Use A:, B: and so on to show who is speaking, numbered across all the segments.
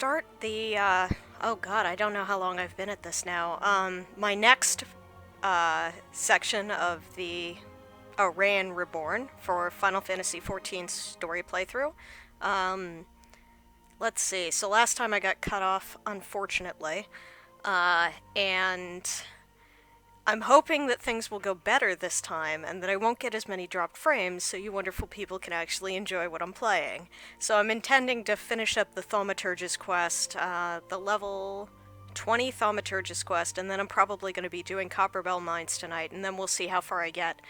A: start the, oh god, I don't know how long I've been at this now. My next, section of the Raen Reborn for Final Fantasy XIV story playthrough. Let's see, so last time I got cut off, unfortunately, and I'm hoping that things will go better this time, and that I won't get as many dropped frames, so you wonderful people can actually enjoy what I'm playing. So I'm intending to finish up the thaumaturge's quest, the level 20 thaumaturge's quest, and then I'm probably going to be doing Copperbell Mines tonight, and then we'll see how far I get.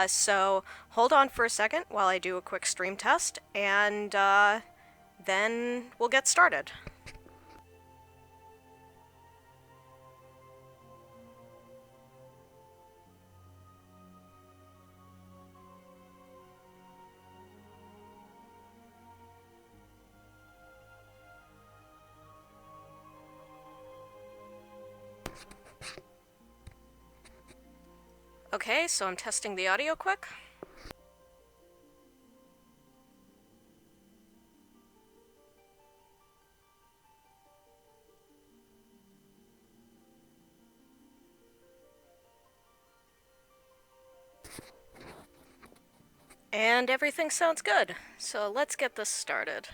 A: So hold on for a second while I do a quick stream test, and then we'll get started. Okay, so I'm testing the audio quick. And everything sounds good, so let's get this started.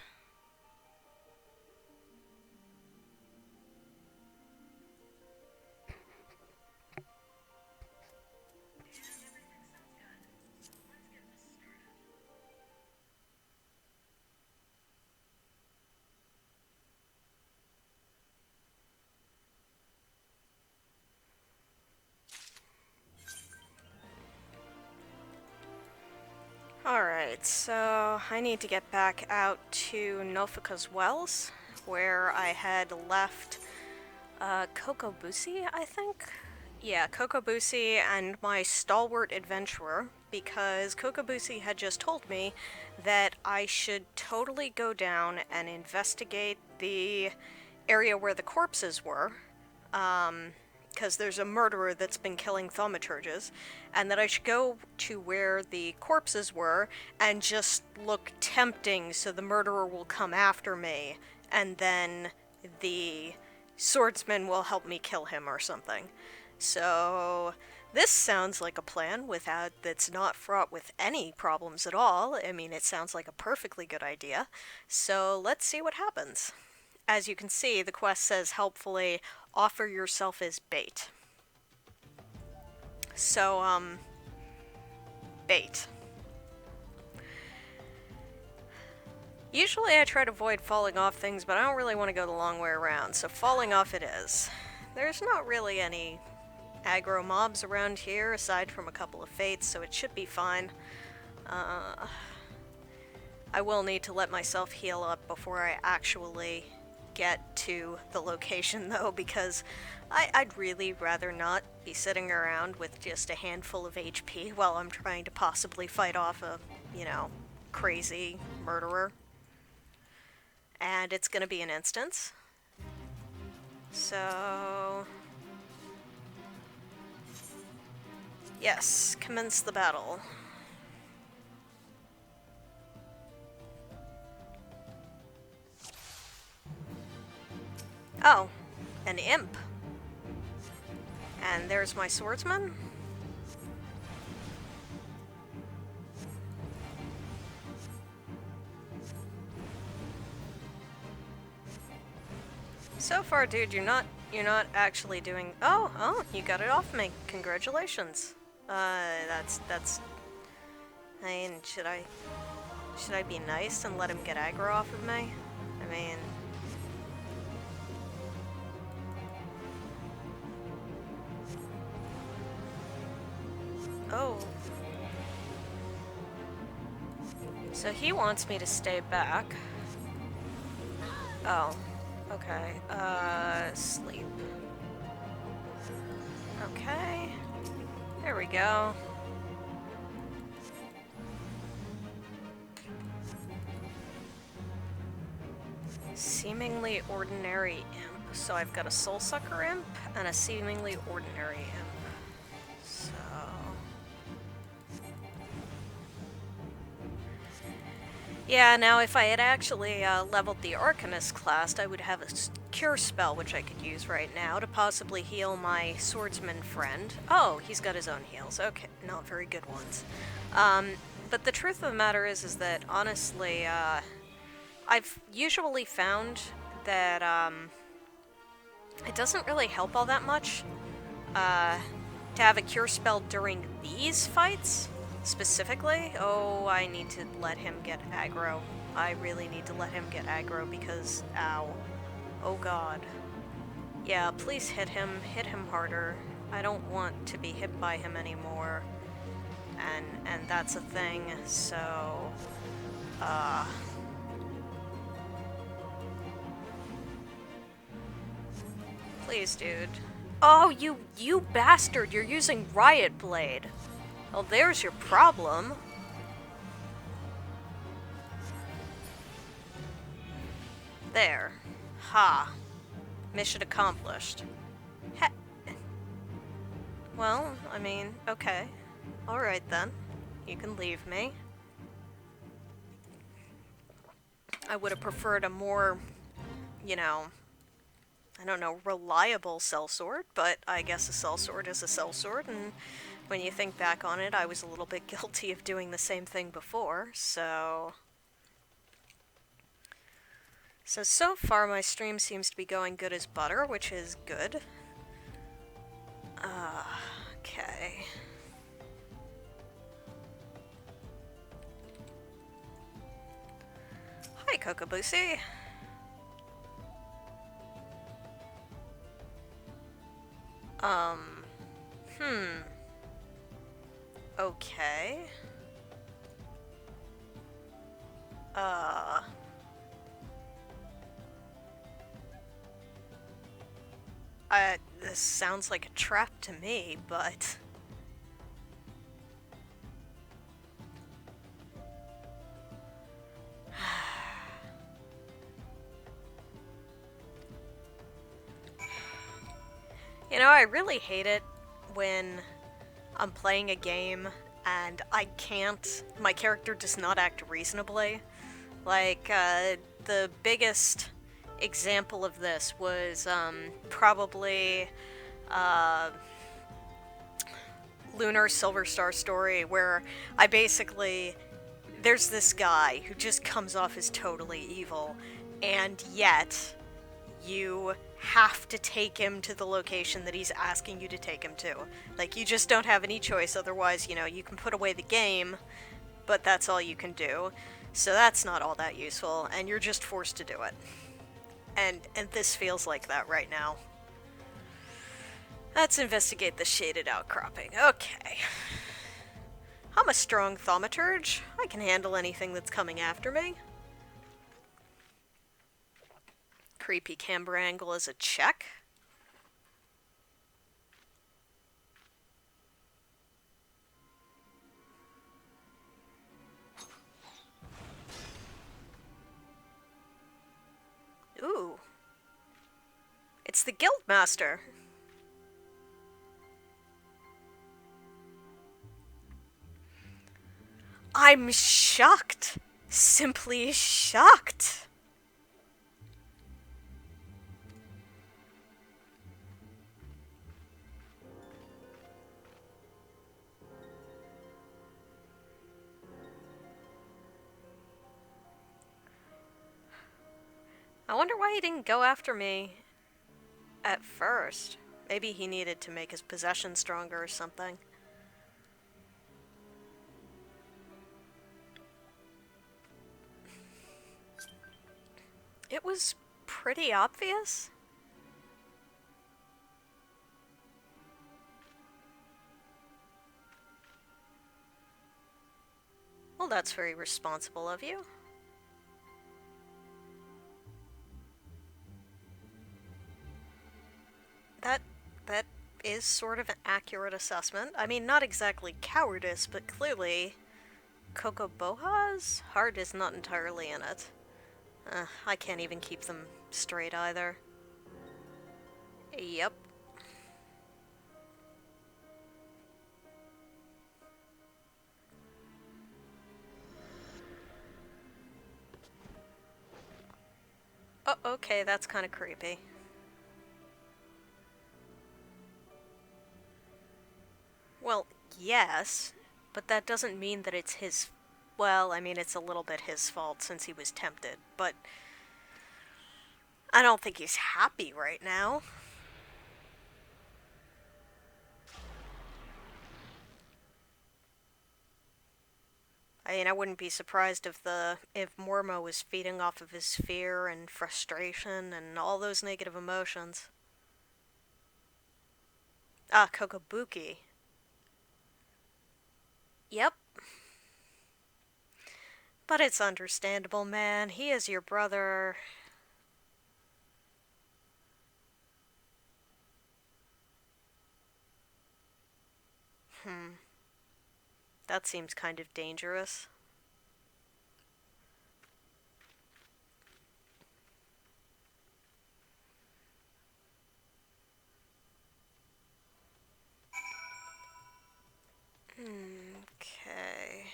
A: Alright, so I need to get back out to Nofika's Wells, where I had left Kokobusi, I think? Yeah, Kokobusi and my stalwart adventurer, because Kokobusi had just told me that I should totally go down and investigate the area where the corpses were, because there's a murderer that's been killing thaumaturges, and that I should go to where the corpses were and just look tempting so the murderer will come after me, and then the swordsman will help me kill him or something. So this sounds like a plan that's not fraught with any problems at all. I mean, it sounds like a perfectly good idea. So let's see what happens. As you can see, the quest says helpfully, offer yourself as bait. So, bait. Usually I try to avoid falling off things, but I don't really want to go the long way around, so falling off it is. There's not really any aggro mobs around here, aside from a couple of fates, so it should be fine. I will need to let myself heal up before I actually get to the location, though, because I'd really rather not be sitting around with just a handful of HP while I'm trying to possibly fight off a, crazy murderer. And it's gonna be an instance. So... yes, commence the battle. Oh, an imp. And there's my swordsman. So far, dude, you're not actually doing... Oh, you got it off me. Congratulations. That's... I mean, should I be nice and let him get aggro off of me? I mean... oh. So he wants me to stay back. Oh. Okay. Sleep. Okay. There we go. Seemingly ordinary imp. So I've got a soul sucker imp and a seemingly ordinary imp. Yeah, now if I had actually leveled the Arcanist class, I would have a cure spell which I could use right now to possibly heal my swordsman friend. Oh, he's got his own heals. Okay, not very good ones. But the truth of the matter is that honestly, I've usually found that it doesn't really help all that much to have a cure spell during these fights. Specifically, oh, I need to let him get aggro. I really need to let him get aggro because, ow. Oh god. Yeah, please hit him harder. I don't want to be hit by him anymore. And that's a thing, so, please, dude. Oh, you bastard, you're using Riot Blade. Well, there's your problem. There. Ha. Mission accomplished. Well, I mean, okay. Alright then. You can leave me. I would have preferred a more, you know, I don't know, reliable sellsword, but I guess a sellsword is a sellsword, and when you think back on it, I was a little bit guilty of doing the same thing before, so... So far my stream seems to be going good as butter, which is good. Okay. Hi, Kokobusi. Okay. This sounds like a trap to me, but... You know, I really hate it when I'm playing a game and my character does not act reasonably. Like, the biggest example of this was, probably, Lunar Silver Star Story, where there's this guy who just comes off as totally evil, and yet you have to take him to the location that he's asking you to take him to. Like, you just don't have any choice, otherwise, you know, you can put away the game, but that's all you can do. So that's not all that useful, and you're just forced to do it. And this feels like that right now. Let's investigate the shaded outcropping. Okay. I'm a strong thaumaturge. I can handle anything that's coming after me. Creepy camber angle is a check. Ooh. It's the Guildmaster. I'm shocked. Simply shocked. I wonder why he didn't go after me at first. Maybe he needed to make his possession stronger or something. It was pretty obvious. Well, that's very responsible of you. That is sort of an accurate assessment. I mean, not exactly cowardice, but clearly Kokoboha's heart is not entirely in it. I can't even keep them straight either. Yep. Oh, okay, that's kind of creepy. Well, yes, but that doesn't mean that it's his. Well, I mean, it's a little bit his fault since he was tempted, but I don't think he's happy right now. I mean, I wouldn't be surprised if Mormo was feeding off of his fear and frustration and all those negative emotions. Ah, Kokobuki. Yep, but it's understandable, man. He is your brother. Hmm, that seems kind of dangerous. Okay.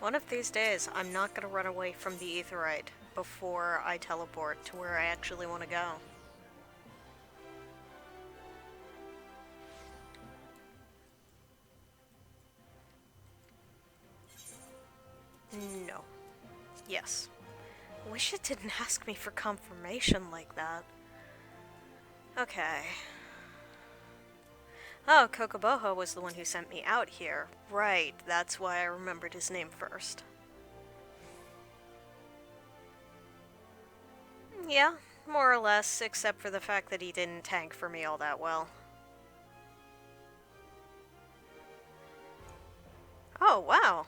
A: One of these days, I'm not gonna run away from the Aetheryte before I teleport to where I actually want to go. No. Yes. Wish it didn't ask me for confirmation like that. Okay. Oh, Kokoboho was the one who sent me out here. Right, that's why I remembered his name first. Yeah, more or less, except for the fact that he didn't tank for me all that well. Oh, wow.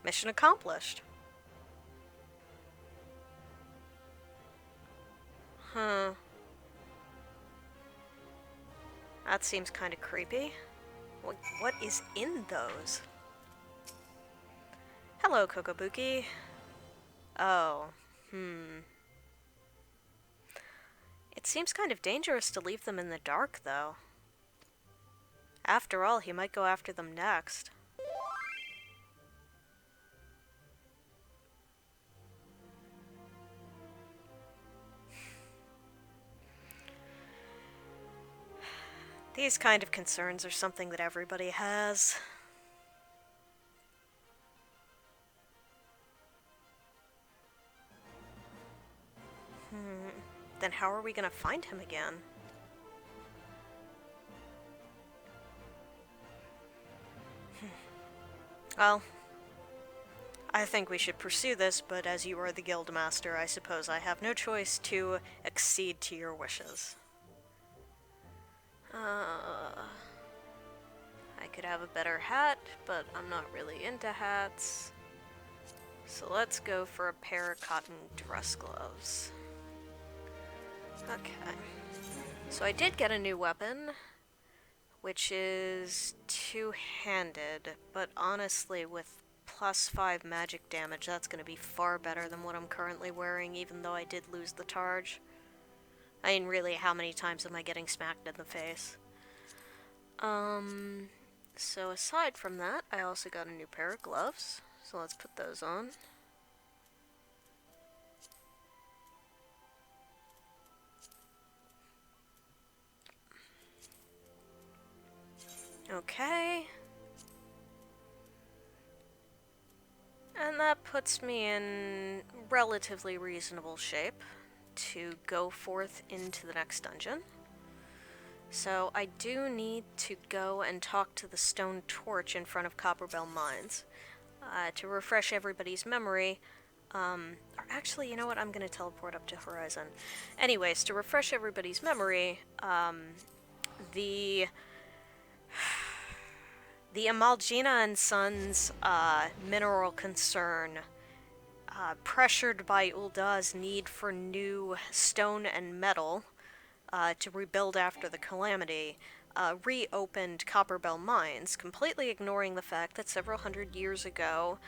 A: Mission accomplished. Huh. That seems kind of creepy. What is in those? Hello, Kokobuki. Oh, hmm. It seems kind of dangerous to leave them in the dark, though. After all, he might go after them next. These kind of concerns are something that everybody has. Then how are we gonna find him again? Well, I think we should pursue this, but as you are the guild master, I suppose I have no choice to accede to your wishes. I could have a better hat, but I'm not really into hats. So let's go for a pair of cotton dress gloves. Okay. So I did get a new weapon, which is two-handed, but honestly, with +5 magic damage, that's going to be far better than what I'm currently wearing, even though I did lose the targe. I mean, really, how many times am I getting smacked in the face? So aside from that, I also got a new pair of gloves, so let's put those on. Okay. And that puts me in relatively reasonable shape to go forth into the next dungeon. So I do need to go and talk to the stone torch in front of Copperbell Mines. To refresh everybody's memory, or actually, you know what, I'm going to teleport up to Horizon. Anyways, to refresh everybody's memory, the Amalgina and Sons mineral concern, pressured by Ulda's need for new stone and metal to rebuild after the calamity, reopened Copperbell Mines, completely ignoring the fact that several hundred years ago,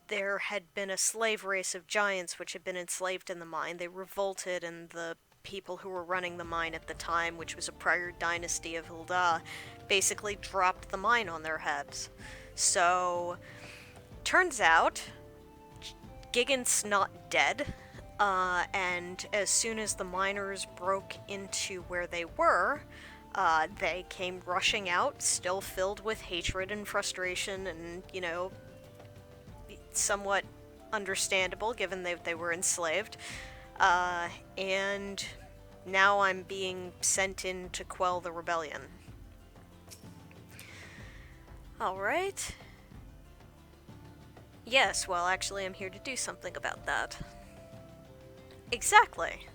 A: there had been a slave race of giants which had been enslaved in the mine. They revolted, and the people who were running the mine at the time, which was a prior dynasty of Hilda, basically dropped the mine on their heads. So, turns out, Gigant's not dead, and as soon as the miners broke into where they were, they came rushing out, still filled with hatred and frustration and, somewhat understandable given they were enslaved. And now I'm being sent in to quell the rebellion. Alright. Yes, well, actually, I'm here to do something about that. Exactly.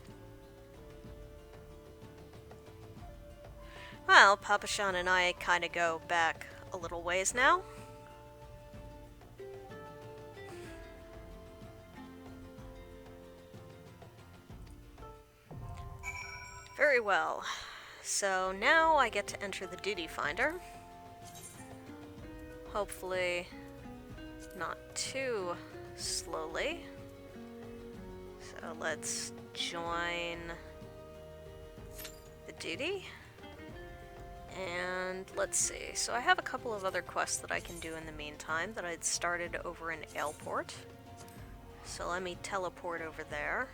A: Well, Papashan and I kind of go back a little ways now. Very well. So now I get to enter the duty finder. Hopefully not too slowly. So let's join the duty. And let's see. So I have a couple of other quests that I can do in the meantime that I'd started over in Aleport. So let me teleport over there.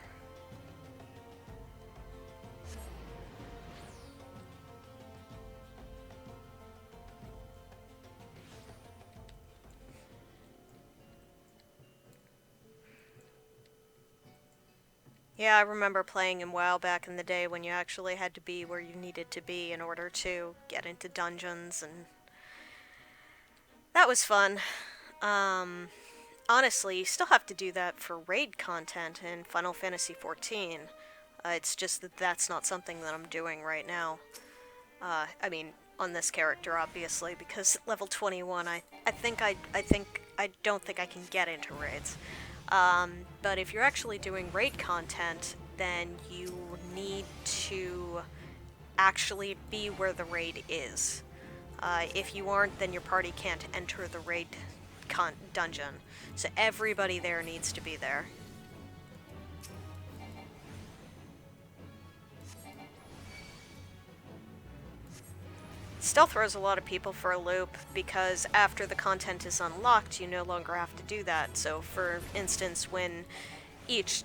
A: Yeah, I remember playing in WoW back in the day when you actually had to be where you needed to be in order to get into dungeons, and that was fun. Honestly, you still have to do that for raid content in Final Fantasy XIV. It's just that that's not something that I'm doing right now. I mean, on this character, obviously, because level 21, I don't think I can get into raids. But if you're actually doing raid content, then you need to actually be where the raid is. If you aren't, then your party can't enter the raid dungeon. So everybody there needs to be there. Still throws a lot of people for a loop, because after the content is unlocked, you no longer have to do that. So for instance, when each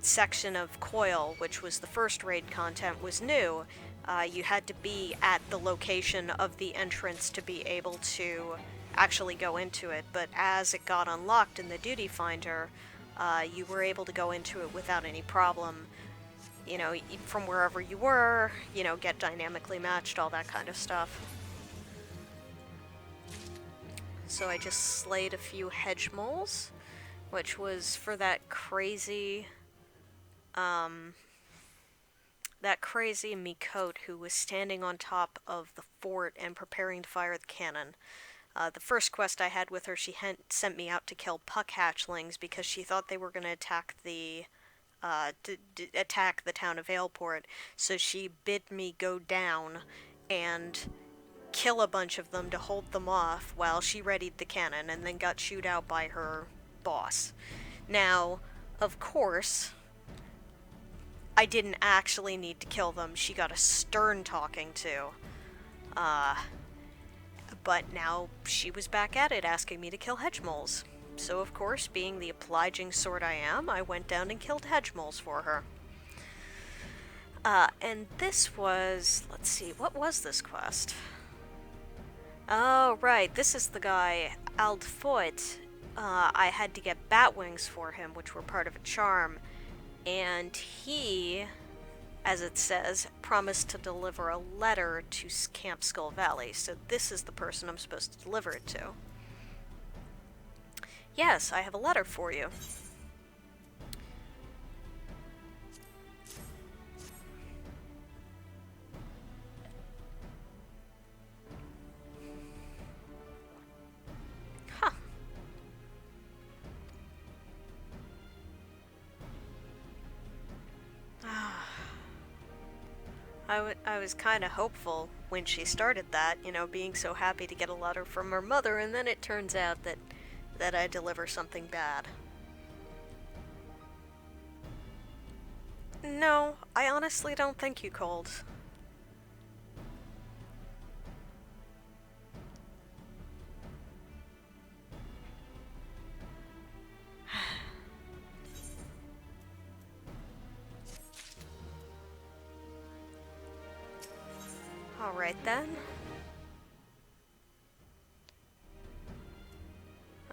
A: section of Coil, which was the first raid content, was new, you had to be at the location of the entrance to be able to actually go into it. But as it got unlocked in the duty finder, you were able to go into it without any problem. From wherever you were, get dynamically matched, all that kind of stuff. So I just slayed a few hedge moles, which was for that crazy Mikote who was standing on top of the fort and preparing to fire the cannon. The first quest I had with her, she sent me out to kill puck hatchlings because she thought they were going to attack the attack the town of Aleport, so she bid me go down and kill a bunch of them to hold them off while she readied the cannon, and then got shooed out by her boss. Now, of course, I didn't actually need to kill them. She got a stern talking to. But now she was back at it, asking me to kill hedge moles. So, of course, being the obliging sort I am, I went down and killed hedge moles for her. And this was... let's see, what was this quest? Oh, right, this is the guy, Aldfoot. I had to get bat wings for him, which were part of a charm. And he, as it says, promised to deliver a letter to Camp Skull Valley. So this is the person I'm supposed to deliver it to. Yes, I have a letter for you. Huh. I was kind of hopeful when she started that, being so happy to get a letter from her mother, and then it turns out that that I deliver something bad. No, I honestly don't think you cold. Alright then.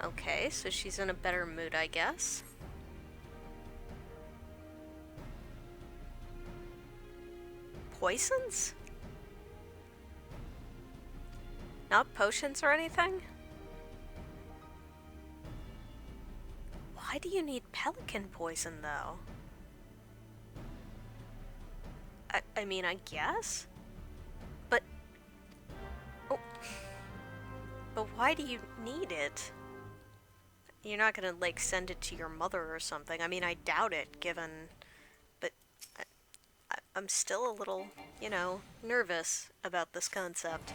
A: Okay, so she's in a better mood, I guess. Poisons? Not potions or anything? Why do you need pelican poison, though? I mean, I guess? But... Oh. But why do you need it? You're not gonna, like, send it to your mother or something. I mean, I doubt it, given... But... I'm still a little, you know, nervous about this concept.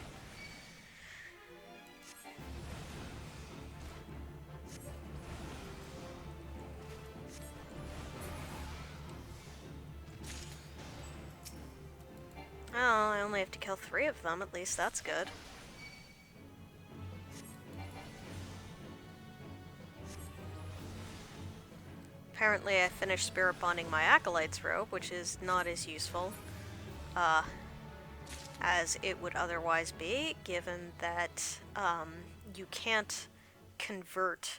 A: Oh, I only have to kill 3 of them, at least that's good. Apparently I finished spirit bonding my acolyte's robe, which is not as useful as it would otherwise be, given that you can't convert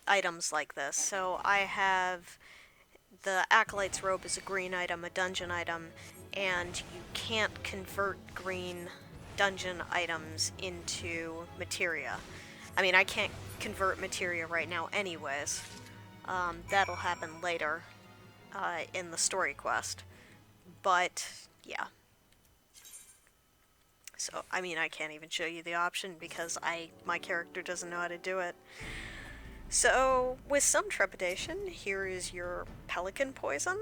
A: items like this. So I have the acolyte's robe is a green item, a dungeon item, and you can't convert green dungeon items into materia. I mean, I can't convert materia right now anyways. That'll happen later in the story quest. But, yeah. So, I mean, I can't even show you the option because my character doesn't know how to do it. So, with some trepidation, here is your pelican poison.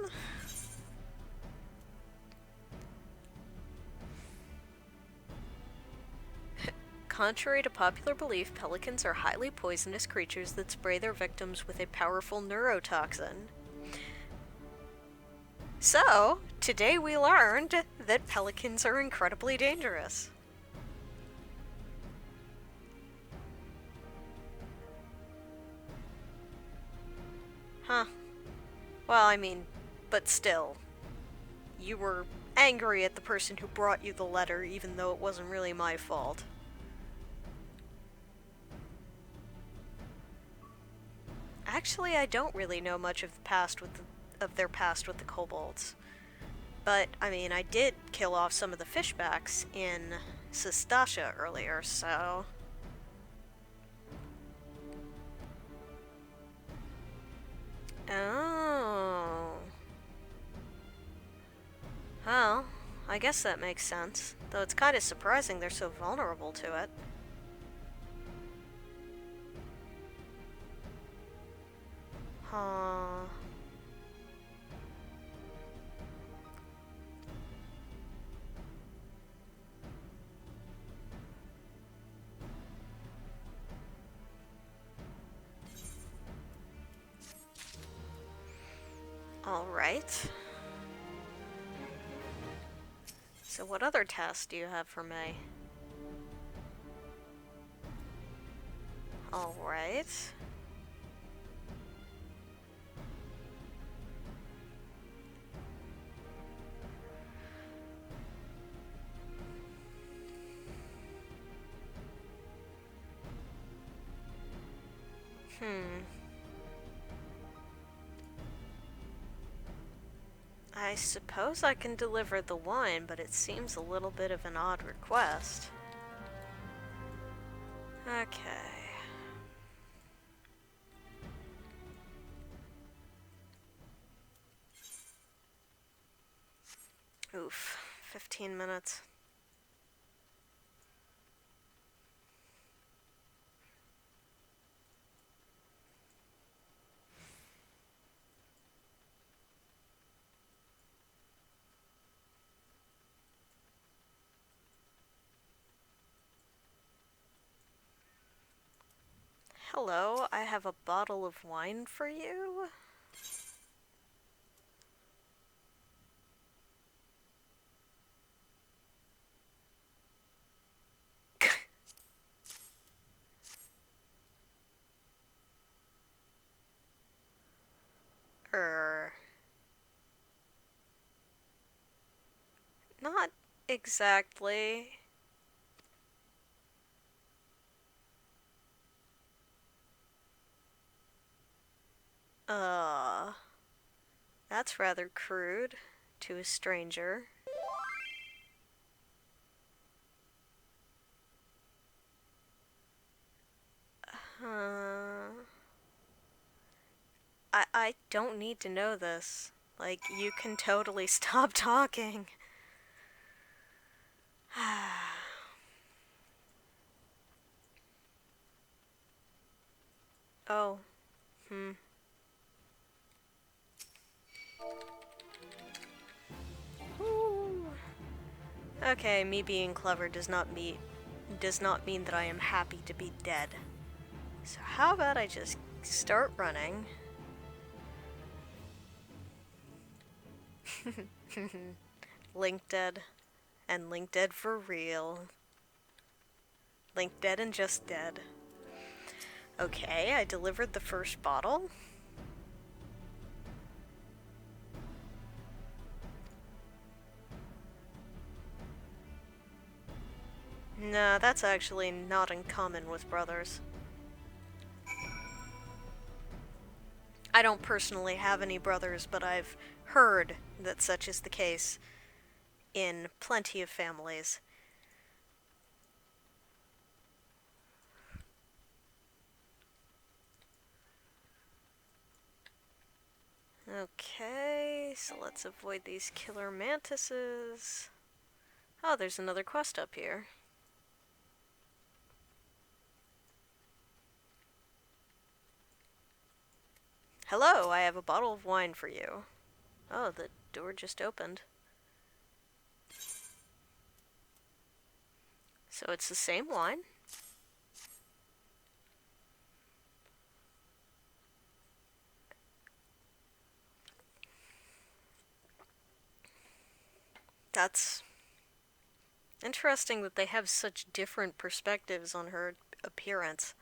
A: Contrary to popular belief, pelicans are highly poisonous creatures that spray their victims with a powerful neurotoxin. So, today we learned that pelicans are incredibly dangerous. Huh. Well, I mean, but still. You were angry at the person who brought you the letter, even though it wasn't really my fault. Actually, I don't really know much of their past with the kobolds. But, I mean, I did kill off some of the fishbacks in Sistasha earlier, so... Oh... Well, I guess that makes sense. Though it's kind of surprising they're so vulnerable to it. Huh... Alright. So what other tasks do you have for me? Alright. I suppose I can deliver the wine, but it seems a little bit of an odd request. Okay. Oof. 15 minutes. Hello, I have a bottle of wine for you. Er, not exactly. Uh, that's rather crude to a stranger. Uh, I don't need to know this. Like, you can totally stop talking. Oh, hmm. Ooh. Okay, me being clever does not mean that I am happy to be dead. So how about I just start running? Link dead. And Link dead for real. Link dead and just dead. Okay, I delivered the first bottle. No, that's actually not uncommon with brothers. I don't personally have any brothers, but I've heard that such is the case in plenty of families. Okay, so let's avoid these killer mantises. Oh, there's another quest up here. Hello, I have a bottle of wine for you. Oh, the door just opened. So it's the same wine. That's interesting that they have such different perspectives on her appearance.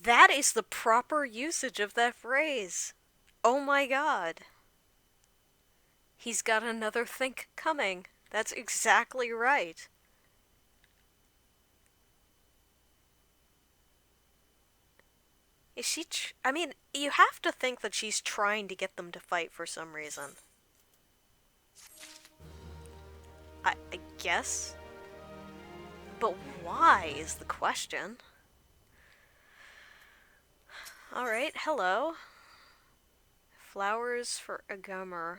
A: That is the proper usage of that phrase. Oh my god. He's got another think coming. That's exactly right. Is she I mean, you have to think that she's trying to get them to fight for some reason. I guess. But why is the question? Alright, hello. Flowers for Agamer.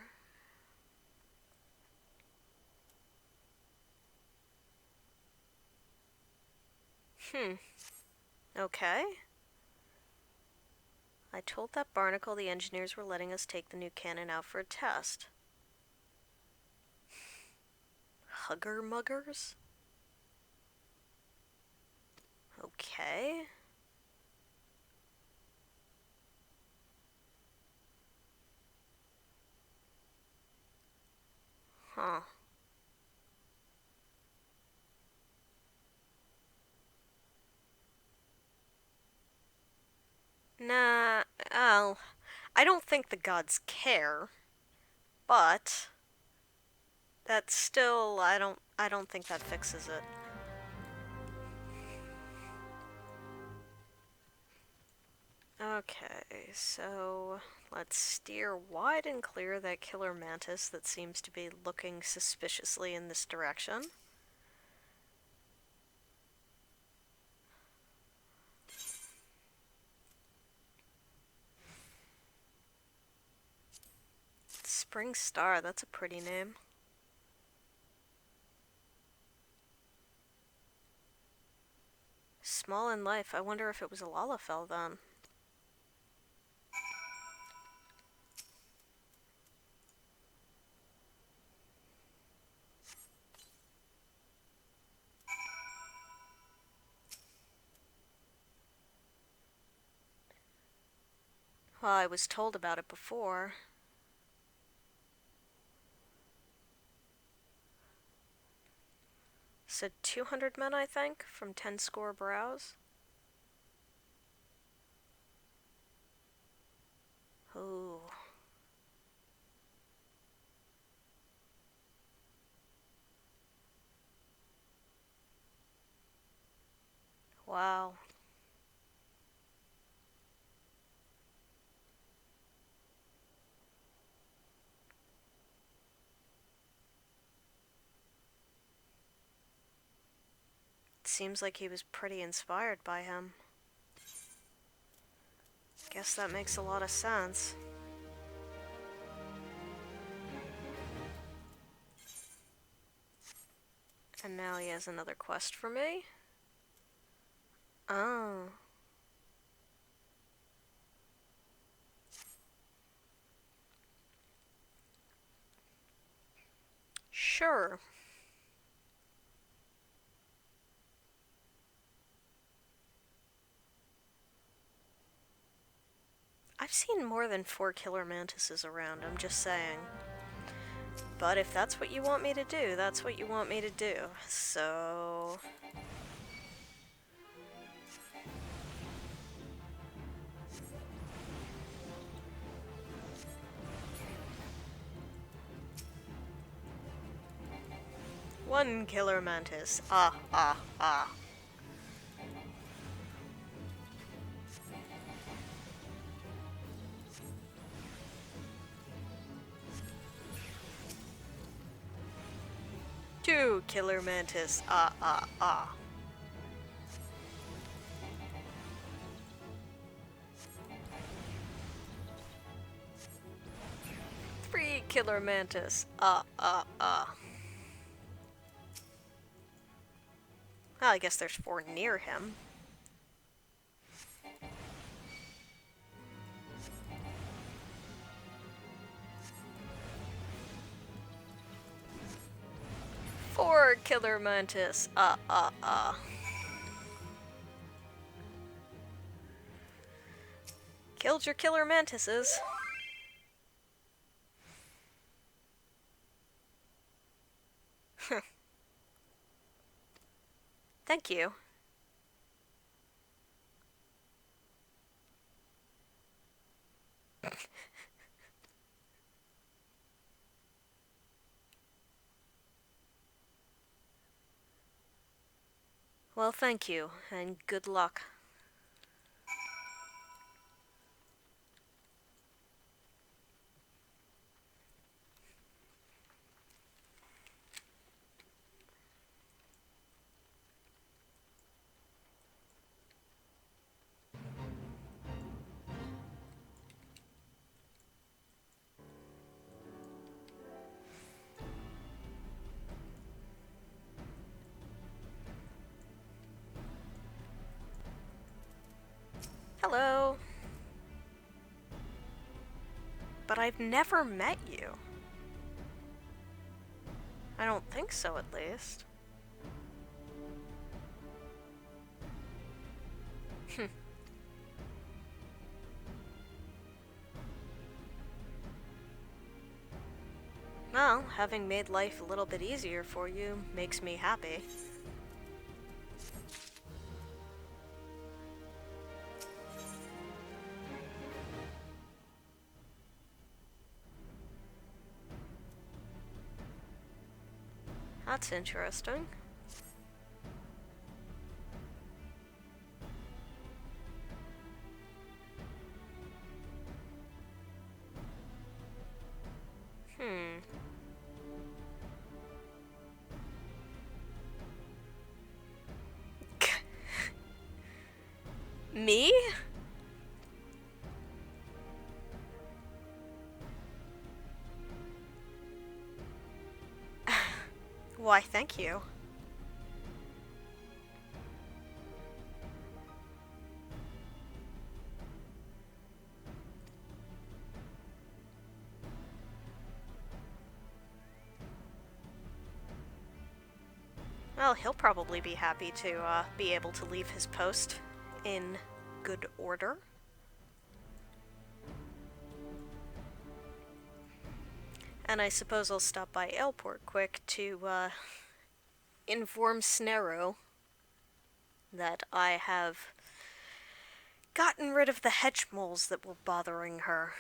A: Okay. I told that barnacle the engineers were letting us take the new cannon out for a test. Hugger muggers? Okay. Huh. Nah, well, I don't think the gods care, but that's still I don't think that fixes it. Okay, so let's steer wide and clear that killer mantis that seems to be looking suspiciously in this direction. Spring Star, that's a pretty name. Small in life, I wonder if it was a Lalafell then. Well, I was told about it before. Said 200 men, I think, from 10 score brows. Ooh. Wow. It seems like he was pretty inspired by him. Guess that makes a lot of sense. And now he has another quest for me? Oh. Sure. I've seen more than 4 killer mantises around, I'm just saying. But if that's what you want me to do, that's what you want me to do. So... One killer mantis. Ah, ah, ah. Two killer mantis. Ah, ah, ah. Three killer mantis. Ah, ah, ah. Well, I guess there's 4 near him. Four killer mantis. Ah, ah, ah. Killed your killer mantises. Thank you. Well, thank you, and good luck. Hello. But I've never met you. I don't think so, at least. Well, having made life a little bit easier for you makes me happy. That's interesting. Me? Why, thank you. Well, he'll probably be happy to be able to leave his post in good order. And I suppose I'll stop by Airport quick to, inform Snarrow that I have gotten rid of the hedge moles that were bothering her.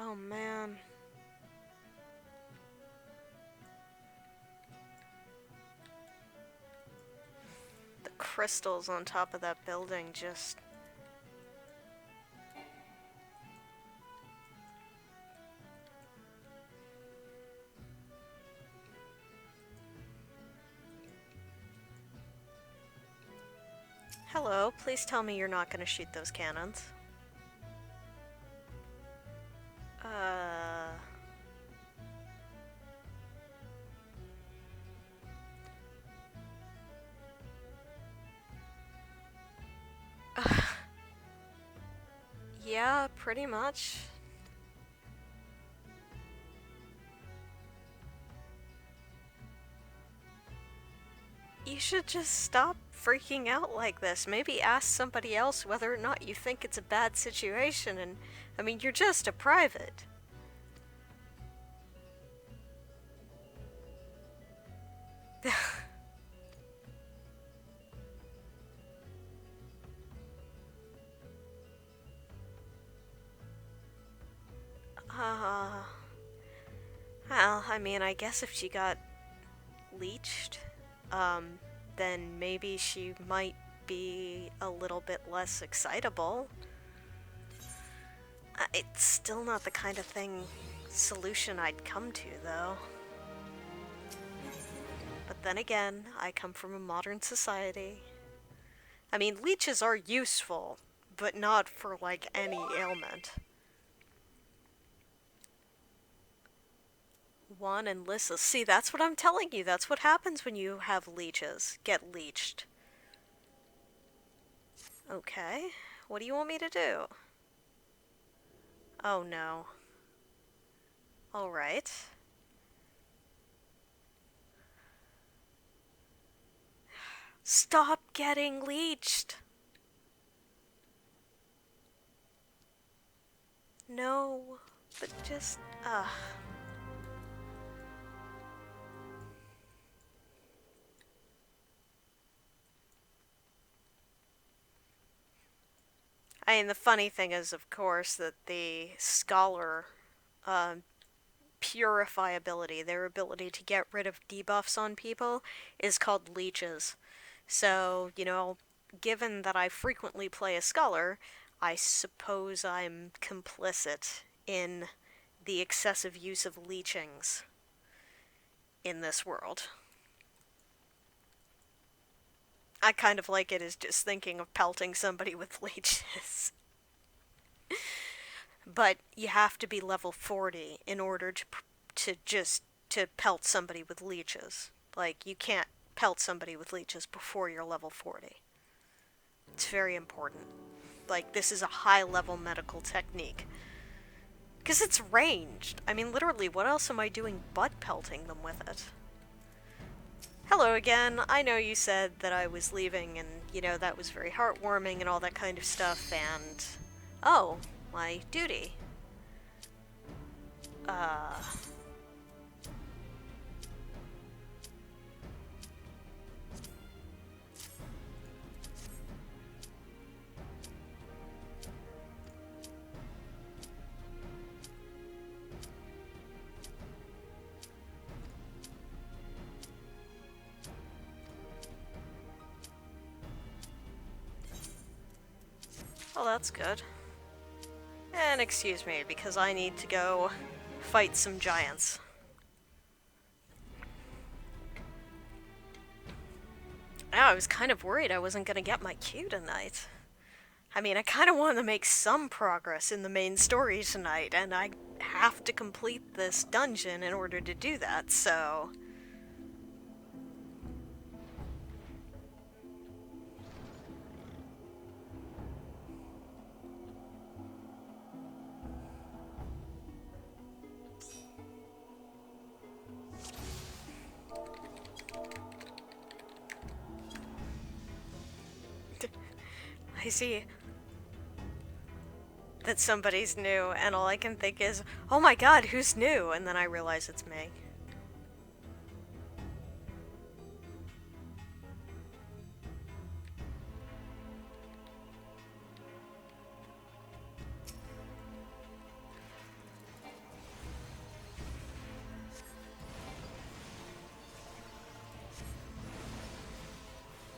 A: Oh man. The crystals on top of that building just... Hello, please tell me you're not gonna shoot those cannons. Yeah, pretty much. You should just stop freaking out like this. Maybe ask somebody else whether or not you think it's a bad situation, and, I mean, you're just a private. Well, I mean, I guess if she got leached, then maybe she might be a little bit less excitable. It's still not the kind of solution I'd come to, though. But then again, I come from a modern society. I mean, leeches are useful, but not for, like, any ailment. Juan and Lissa. See, that's what I'm telling you. That's what happens when you have leeches. Get leeched. Okay. What do you want me to do? Oh, no. Alright. Stop getting leeched! No. But just... I mean, the funny thing is, of course, that the scholar purifiability, their ability to get rid of debuffs on people, is called leeches. So, you know, given that I frequently play a scholar, I suppose I'm complicit in the excessive use of leechings in this world. I kind of like it as just thinking of pelting somebody with leeches. But you have to be level 40 in order to pelt somebody with leeches. Like, you can't pelt somebody with leeches before you're level 40. It's very important. Like, this is a high-level medical technique. Because it's ranged. I mean, literally, what else am I doing but pelting them with it? Hello again. I know you said that I was leaving, and, you know, that was very heartwarming and all that kind of stuff, and... Oh, my duty. Well, that's good. And excuse me, because I need to go fight some giants. Yeah, I was kind of worried I wasn't going to get my cue tonight. I mean, I kind of wanted to make some progress in the main story tonight, and I have to complete this dungeon in order to do that, so... I see that somebody's new, and all I can think is, oh my god, who's new? And then I realize it's me.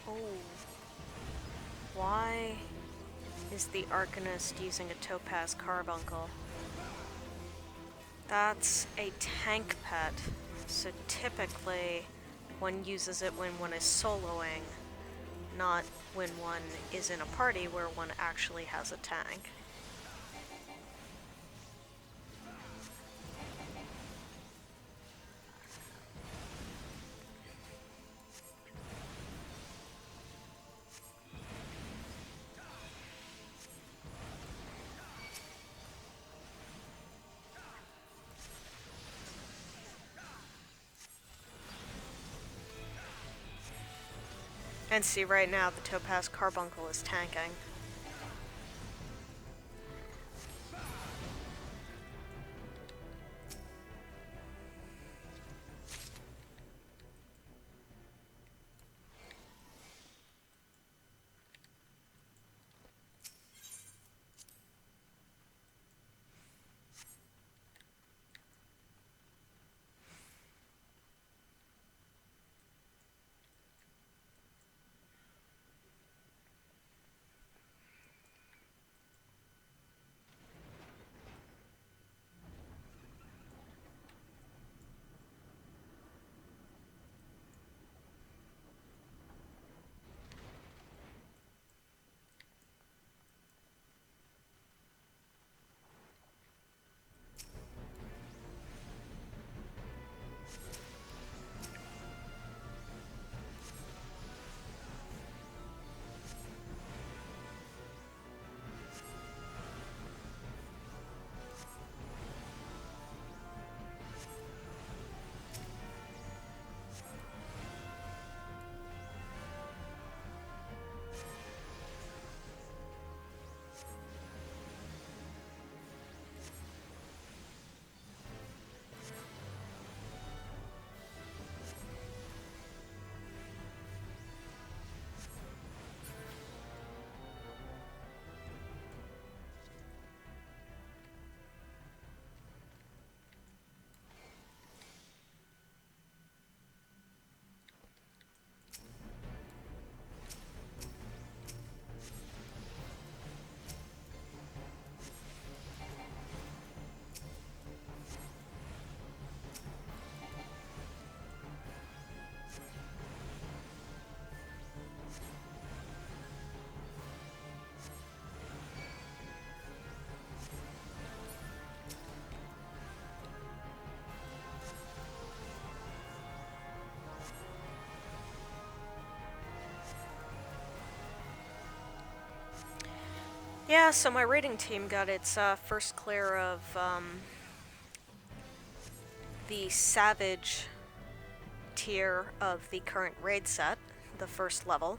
A: Oh. Why is the Arcanist using a topaz carbuncle? That's a tank pet, so typically one uses it when one is soloing, not when one is in a party where one actually has a tank. And see, right now the topaz carbuncle is tanking. Yeah, so my raiding team got its first clear of the Savage tier of the current raid set, the first level.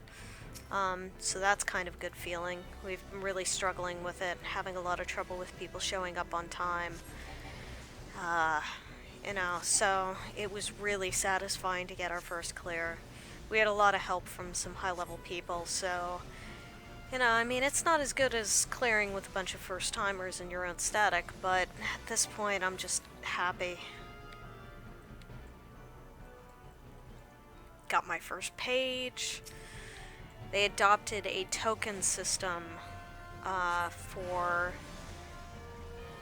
A: So that's kind of a good feeling. We've been really struggling with it, having a lot of trouble with people showing up on time. So it was really satisfying to get our first clear. We had a lot of help from some high-level people, so it's not as good as clearing with a bunch of first-timers in your own static, but at this point, I'm just happy. Got my first page. They adopted a token system for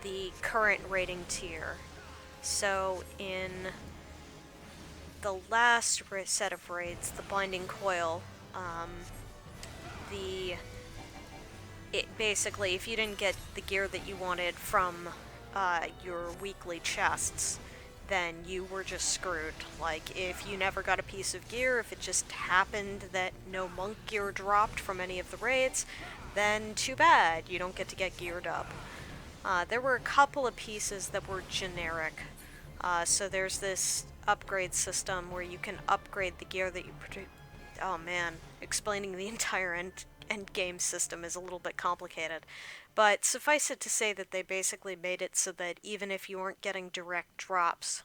A: the current rating tier. So in the last set of raids, the Blinding Coil, basically, if you didn't get the gear that you wanted from your weekly chests, then you were just screwed. Like, if you never got a piece of gear, if it just happened that no monk gear dropped from any of the raids, then too bad, you don't get to get geared up. There were a couple of pieces that were generic. So there's this upgrade system where you can upgrade the gear that you produce. Oh man, explaining the entire end game system is a little bit complicated. But suffice it to say that they basically made it so that even if you weren't getting direct drops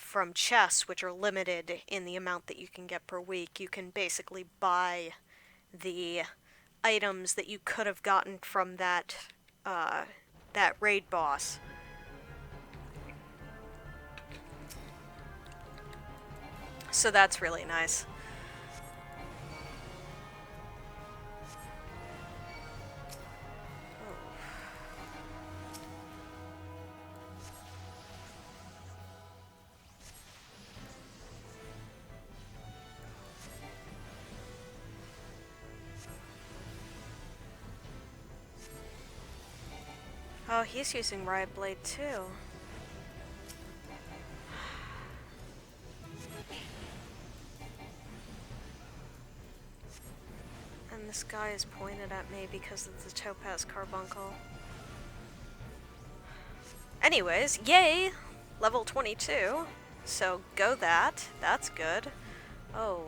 A: from chests, which are limited in the amount that you can get per week, you can basically buy the items that you could have gotten from that raid boss. So that's really nice. Oh, he's using Riot Blade too. And this guy is pointed at me because of the Topaz Carbuncle. Anyways, yay! Level 22. So go that. That's good. Oh.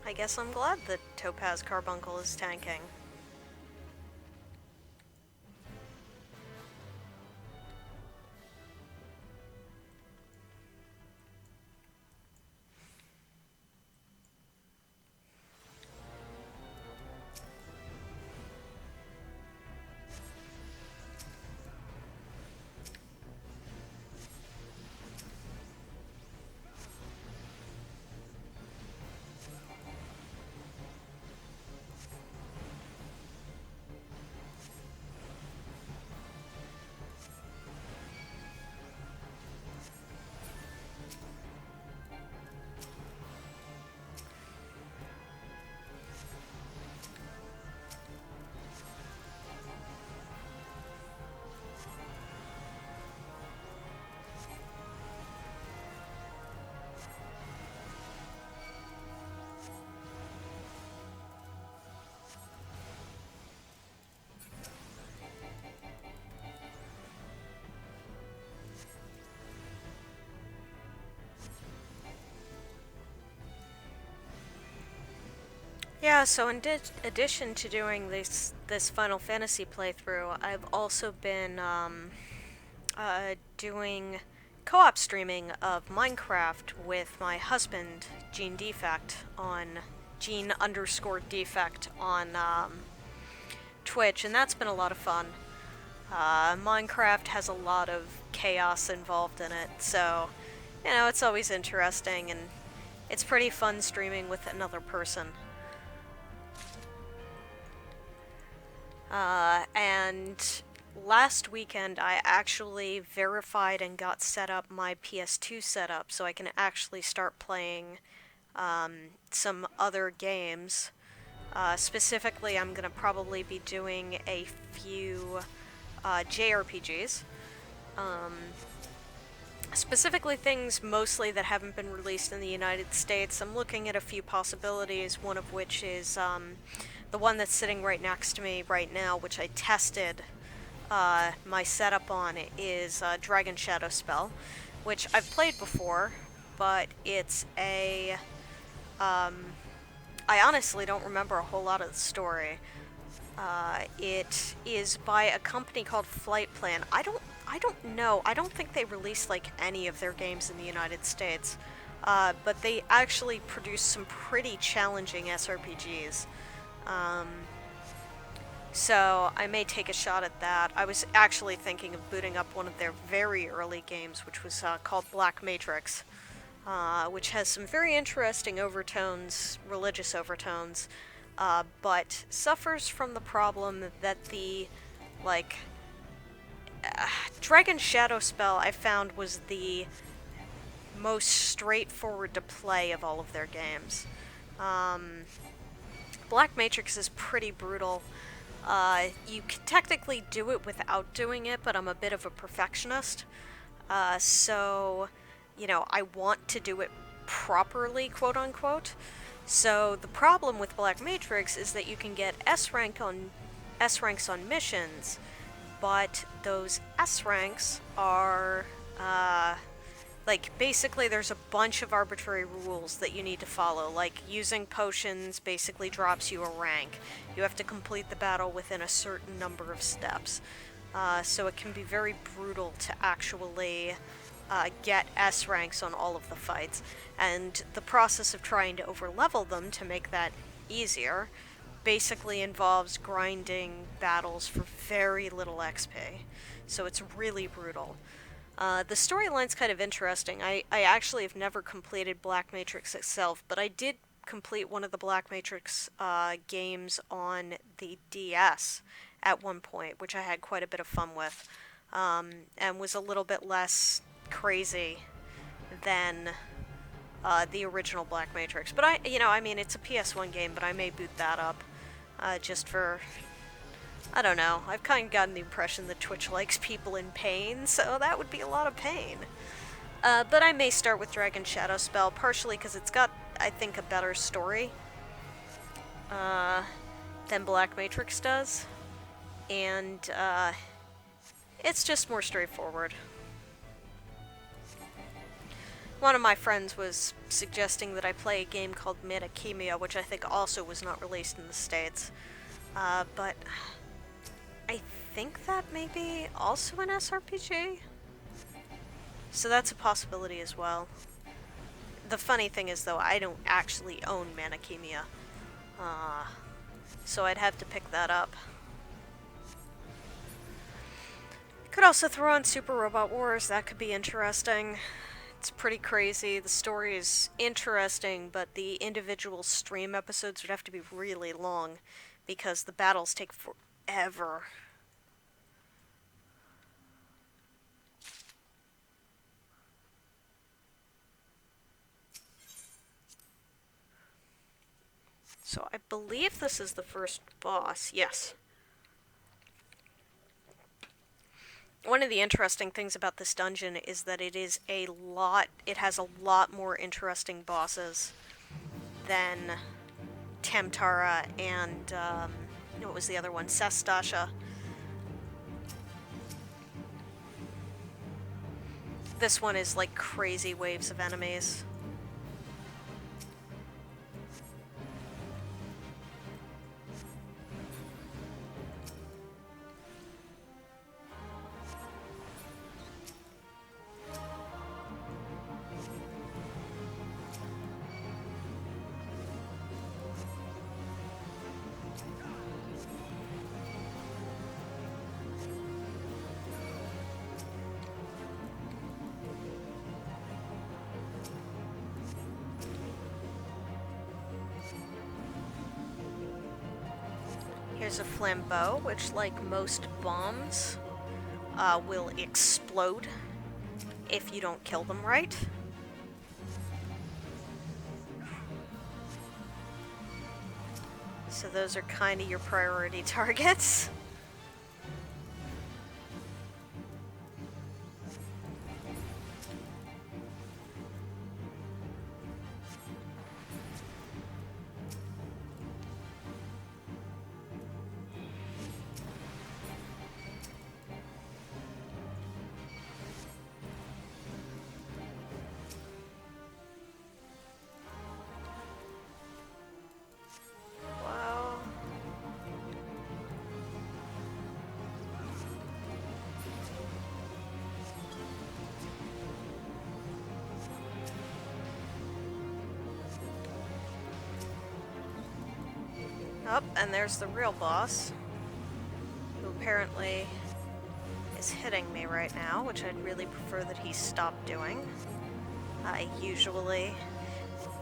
A: I guess I'm glad that Topaz Carbuncle is tanking. Yeah, so in addition to doing this Final Fantasy playthrough, I've also been doing co-op streaming of Minecraft with my husband, Gene Defect, on Gene_Defect on Twitch, and that's been a lot of fun. Minecraft has a lot of chaos involved in it, so, you know, it's always interesting, and it's pretty fun streaming with another person. And last weekend I actually verified and got set up my PS2 setup so I can actually start playing some other games. Specifically, I'm going to probably be doing a few JRPGs. Specifically things mostly that haven't been released in the United States. I'm looking at a few possibilities, one of which is the one that's sitting right next to me right now, which I tested my setup on, is Dragon Shadow Spell, which I've played before, but it's a... I honestly don't remember a whole lot of the story. It is by a company called Flight Plan. I don't know. I don't think they released like any of their games in the United States, but they actually produce some pretty challenging SRPGs. So I may take a shot at that. I was actually thinking of booting up one of their very early games, which was called Black Matrix, which has some very interesting overtones, religious overtones, but suffers from the problem that the, like, Dragon Shadow Spell I found was the most straightforward to play of all of their games. Black Matrix is pretty brutal. You can technically do it without doing it, but I'm a bit of a perfectionist. So, you know, I want to do it properly, quote unquote. So the problem with Black Matrix is that you can get S ranks on missions, but those S ranks are, like, basically there's a bunch of arbitrary rules that you need to follow, like using potions basically drops you a rank. You have to complete the battle within a certain number of steps. So it can be very brutal to actually get S ranks on all of the fights, and the process of trying to overlevel them to make that easier basically involves grinding battles for very little XP, so it's really brutal. The storyline's kind of interesting. I actually have never completed Black Matrix itself, but I did complete one of the Black Matrix games on the DS at one point, which I had quite a bit of fun with, and was a little bit less crazy than the original Black Matrix. But I mean, it's a PS1 game, but I may boot that up just for, I don't know. I've kind of gotten the impression that Twitch likes people in pain, so that would be a lot of pain. But I may start with Dragon Shadow Spell, partially because it's got, I think, a better story than Black Matrix does. And it's just more straightforward. One of my friends was suggesting that I play a game called Metachemia, which I think also was not released in the States. But I think that may be also an SRPG? So that's a possibility as well. The funny thing is, though, I don't actually own Metachemia. So I'd have to pick that up. Could also throw on Super Robot Wars, that could be interesting. It's pretty crazy. The story is interesting, but the individual stream episodes would have to be really long because the battles take forever. So I believe this is the first boss. Yes. One of the interesting things about this dungeon is that it has a lot more interesting bosses than Tamtara and, what was the other one? Sastasha. This one is like crazy waves of enemies. Here's a flambeau, which, like most bombs, will explode if you don't kill them right. So those are kind of your priority targets. Oh, and there's the real boss, who apparently is hitting me right now, which I'd really prefer that he stopped doing. Usually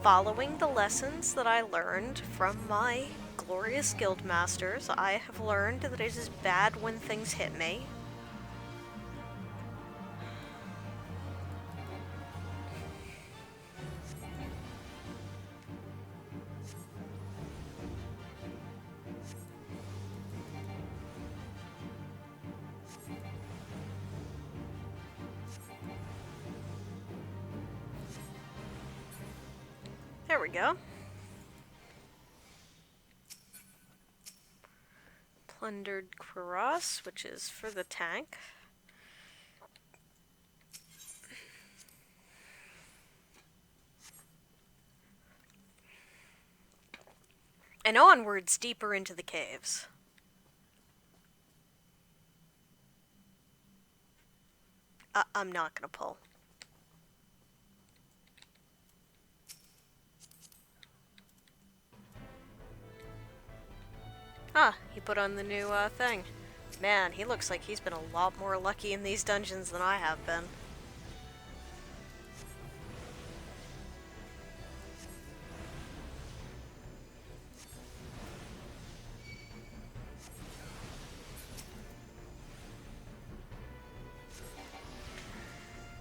A: following the lessons that I learned from my glorious guild masters, I have learned that it is bad when things hit me. There we go. Plundered cuirass, which is for the tank. And onwards deeper into the caves. I'm not gonna pull. Ah, he put on the new thing. Man, he looks like he's been a lot more lucky in these dungeons than I have been.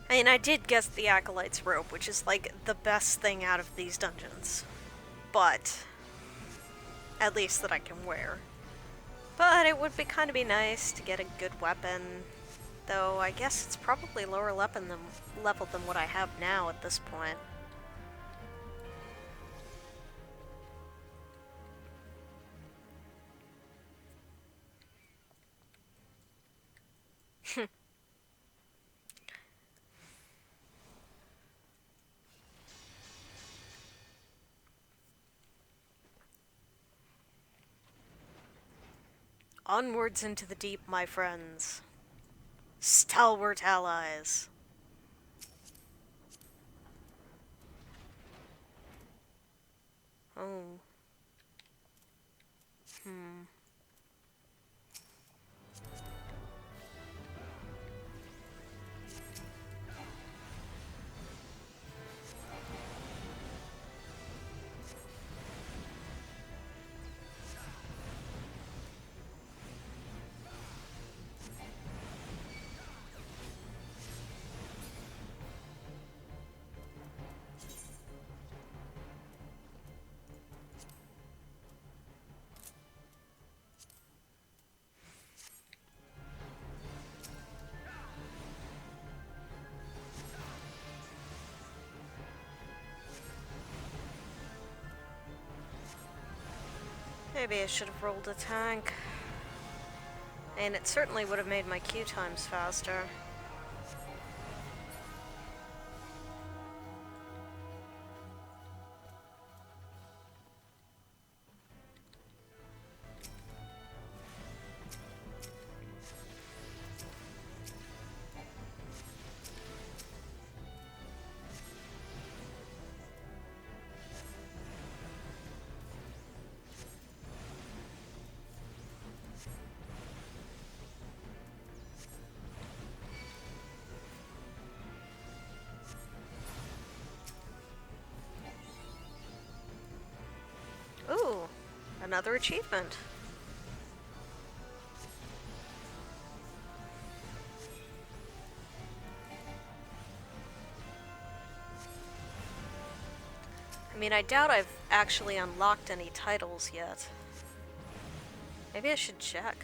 A: I mean, I did guess the Acolyte's robe, which is like the best thing out of these dungeons. But at least that I can wear. But it would be kind of be nice to get a good weapon, though I guess it's probably lower level than what I have now at this point. Onwards into the deep, my friends. Stalwart allies. Oh. Maybe I should have rolled a tank. And it certainly would have made my queue times faster. Ooh, another achievement. I mean, I doubt I've actually unlocked any titles yet. Maybe I should check.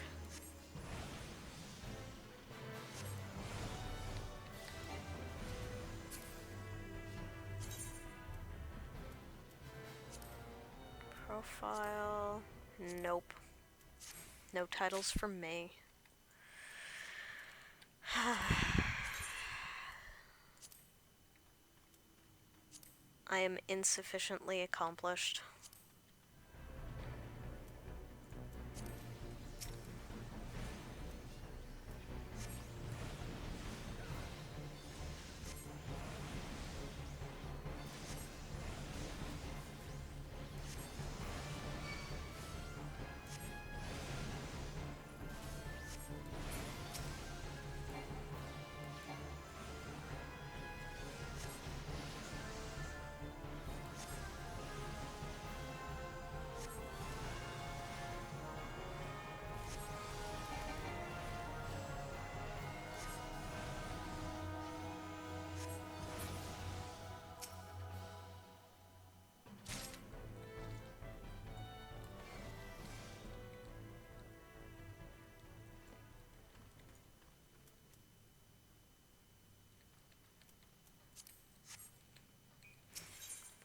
A: Profile. Nope. No titles for me. I am insufficiently accomplished.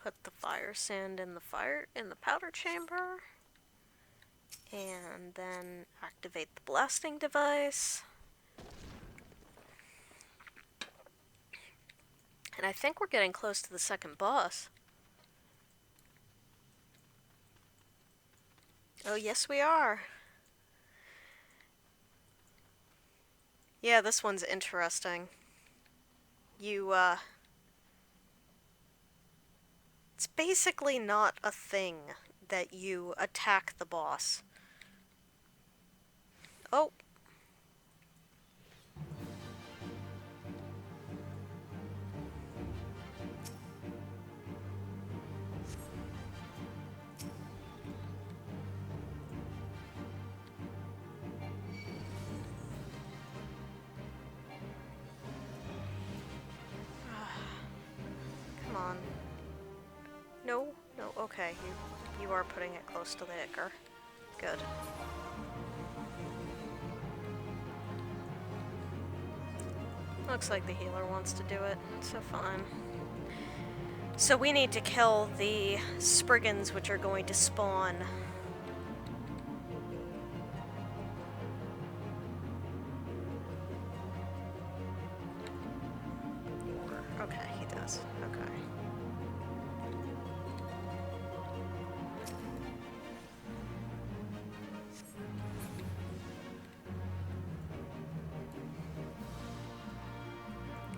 A: Put the fire sand in the powder chamber. And then activate the blasting device. And I think we're getting close to the second boss. Oh, yes we are. Yeah, this one's interesting. It's basically not a thing that you attack the boss. Oh. Come on. No, no, okay, you are putting it close to the Ichor. Good. Looks like the healer wants to do it, so fine. So we need to kill the Spriggans, which are going to spawn. Okay, he does. Okay.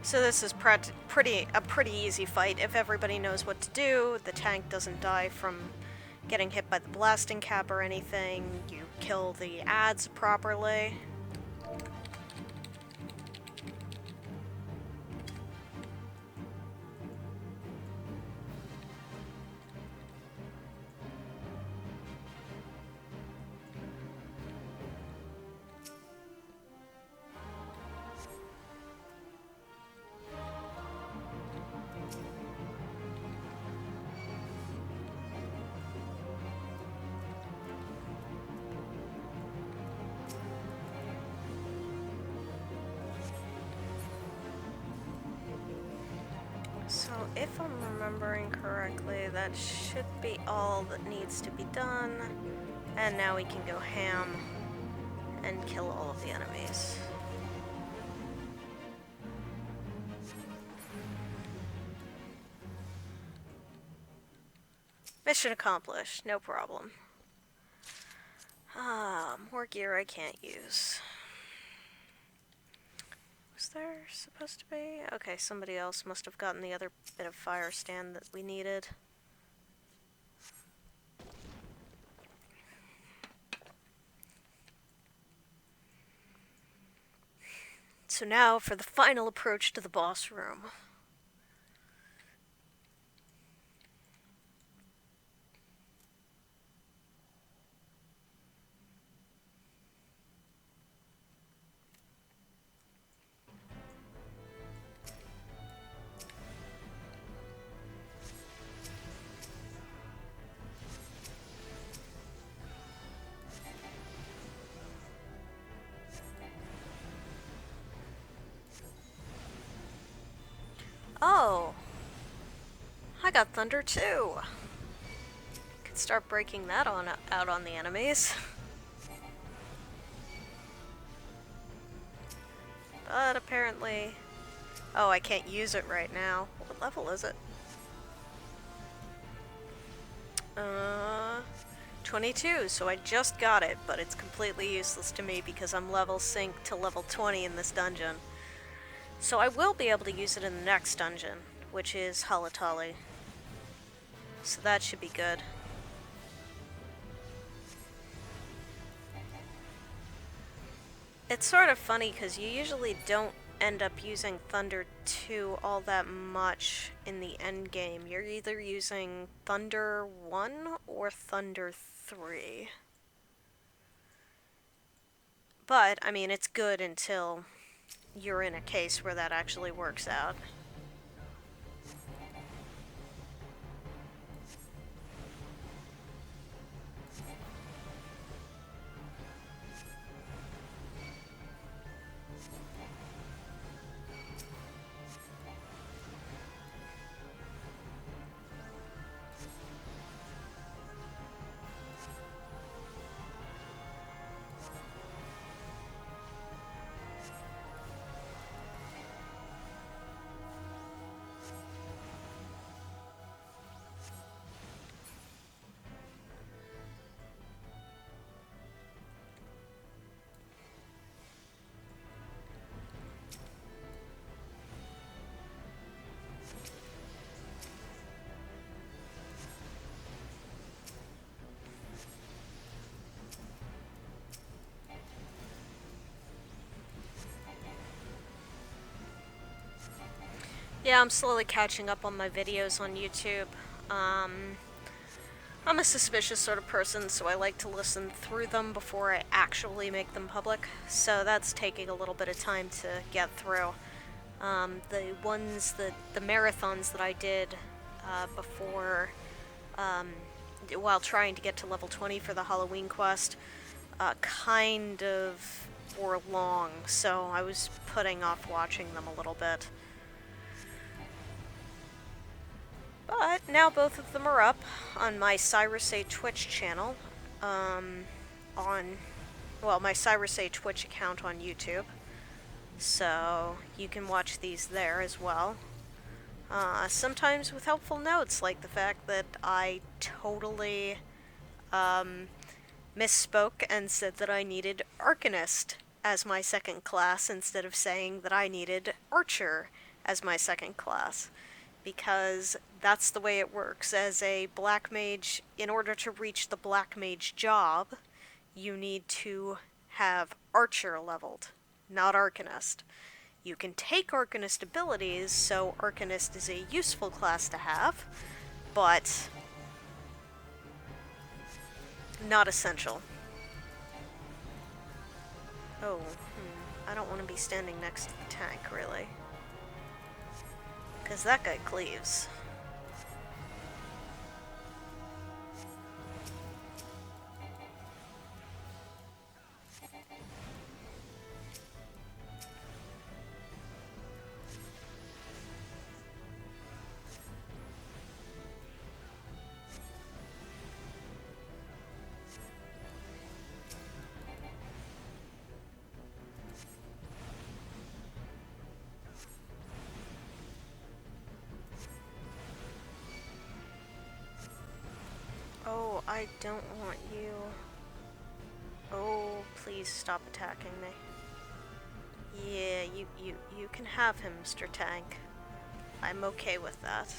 A: So this is a pretty easy fight if everybody knows what to do. The tank doesn't die from getting hit by the blasting cap or anything. You kill the ads properly. So if I'm remembering correctly, that should be all that needs to be done. And now we can go ham and kill all of the enemies. Mission accomplished, no problem. More gear I can't use. Was there supposed to be? Okay, somebody else must have gotten the other bit of fire stand that we needed. So now for the final approach to the boss room. Oh! I got thunder too! Could start breaking that out on the enemies. But apparently... Oh, I can't use it right now. What level is it? 22, so I just got it, but it's completely useless to me because I'm level synced to level 20 in this dungeon. So I will be able to use it in the next dungeon, which is Halatali. So that should be good. It's sort of funny because you usually don't end up using Thunder 2 all that much in the end game. You're either using Thunder 1 or Thunder 3. But, I mean, it's good until you're in a case where that actually works out. Yeah, I'm slowly catching up on my videos on YouTube. I'm a suspicious sort of person, so I like to listen through them before I actually make them public. So that's taking a little bit of time to get through. The marathons that I did before, while trying to get to level 20 for the Halloween quest, kind of were long, so I was putting off watching them a little bit. But now both of them are up on my Cyrus A Twitch channel, on, well, my Cyrus A Twitch account on YouTube. So you can watch these there as well. Sometimes with helpful notes, like the fact that I totally misspoke and said that I needed Arcanist as my second class instead of saying that I needed Archer as my second class. Because that's the way it works. As a black mage, in order to reach the black mage job, you need to have Archer leveled, not Arcanist. You can take Arcanist abilities, so Arcanist is a useful class to have, but not essential. Oh, I don't want to be standing next to the tank, really. Because that guy cleaves. Oh, I don't want you. Oh, please stop attacking me. Yeah, you can have him, Mr. Tank. I'm okay with that.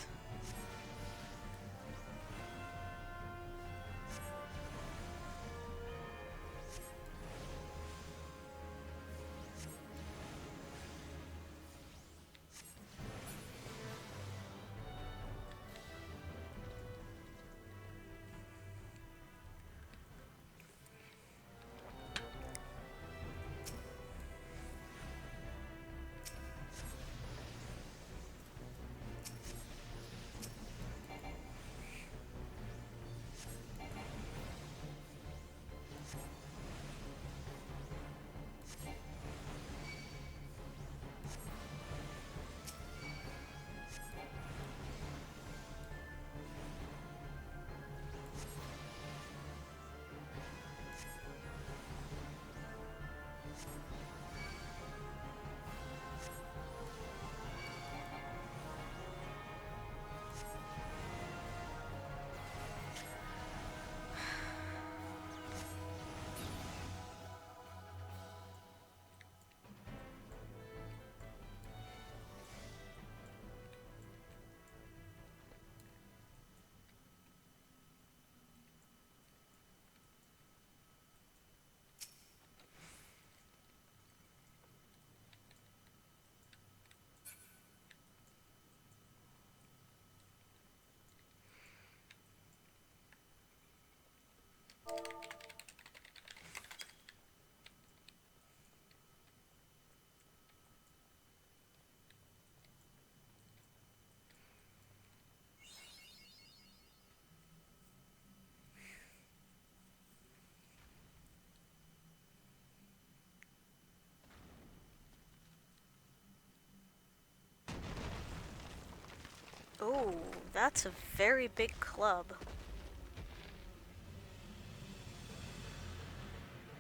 A: Oh, that's a very big club.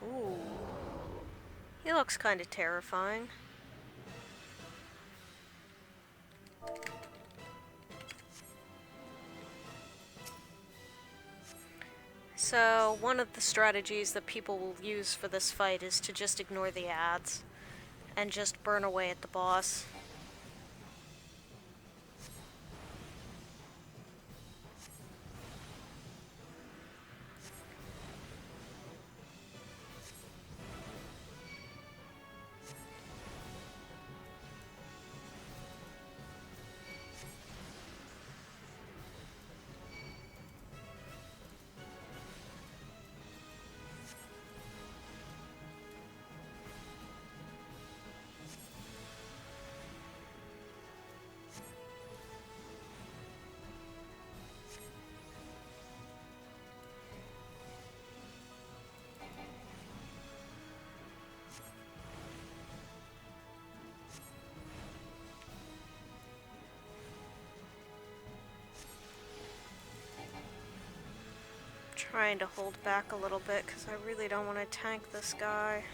A: Ooh. He looks kind of terrifying. So, one of the strategies that people will use for this fight is to just ignore the ads and just burn away at the boss. trying to hold back a little bit because I really don't want to tank this guy.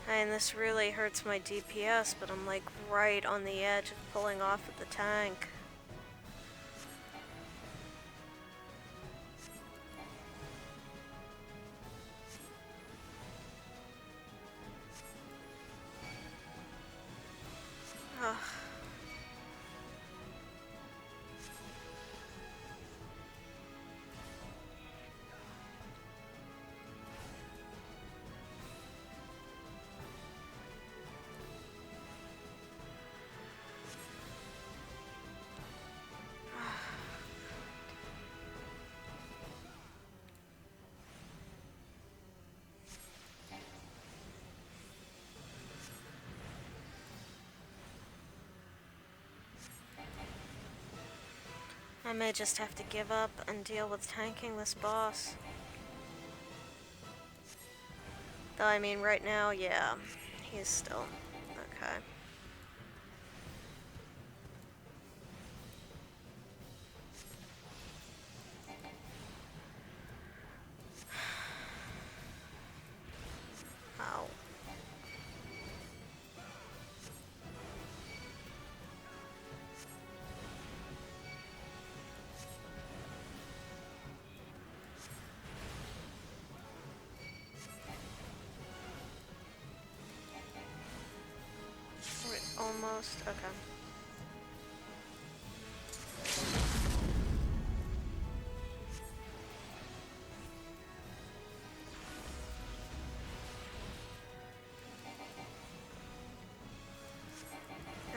A: And this really hurts my DPS, but I'm like right on the edge of pulling off at the tank. Ugh. I may just have to give up and deal with tanking this boss. Though, I mean, right now, yeah, he's still... okay. Ow. Wait, almost, okay.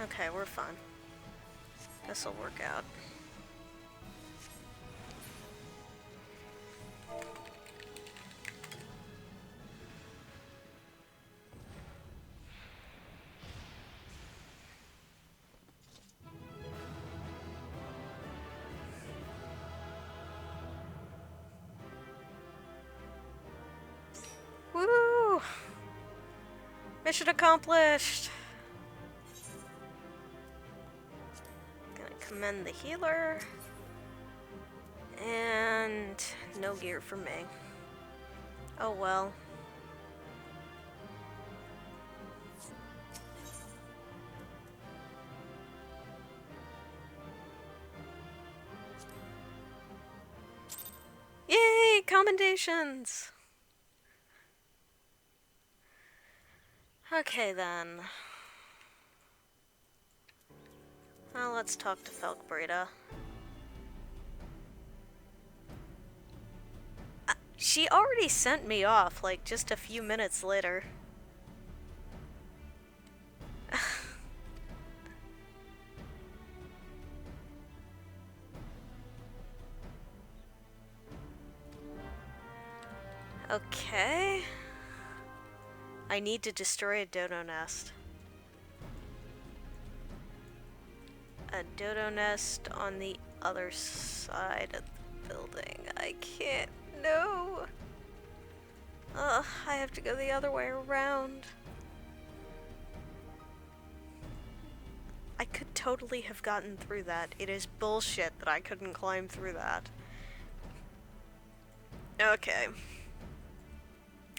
A: Okay, we're fine. This'll work out. Woo! Mission accomplished! Gonna commend the healer. And no gear for me. Oh well. Yay! Commendations! Okay then. Well, let's talk to Felkbreda. She already sent me off, like, just a few minutes later. Okay. I need to destroy a dodo nest. A dodo nest on the other side of the building. I can't. No. Ugh, I have to go the other way around. I could totally have gotten through that. It is bullshit that I couldn't climb through that. Okay.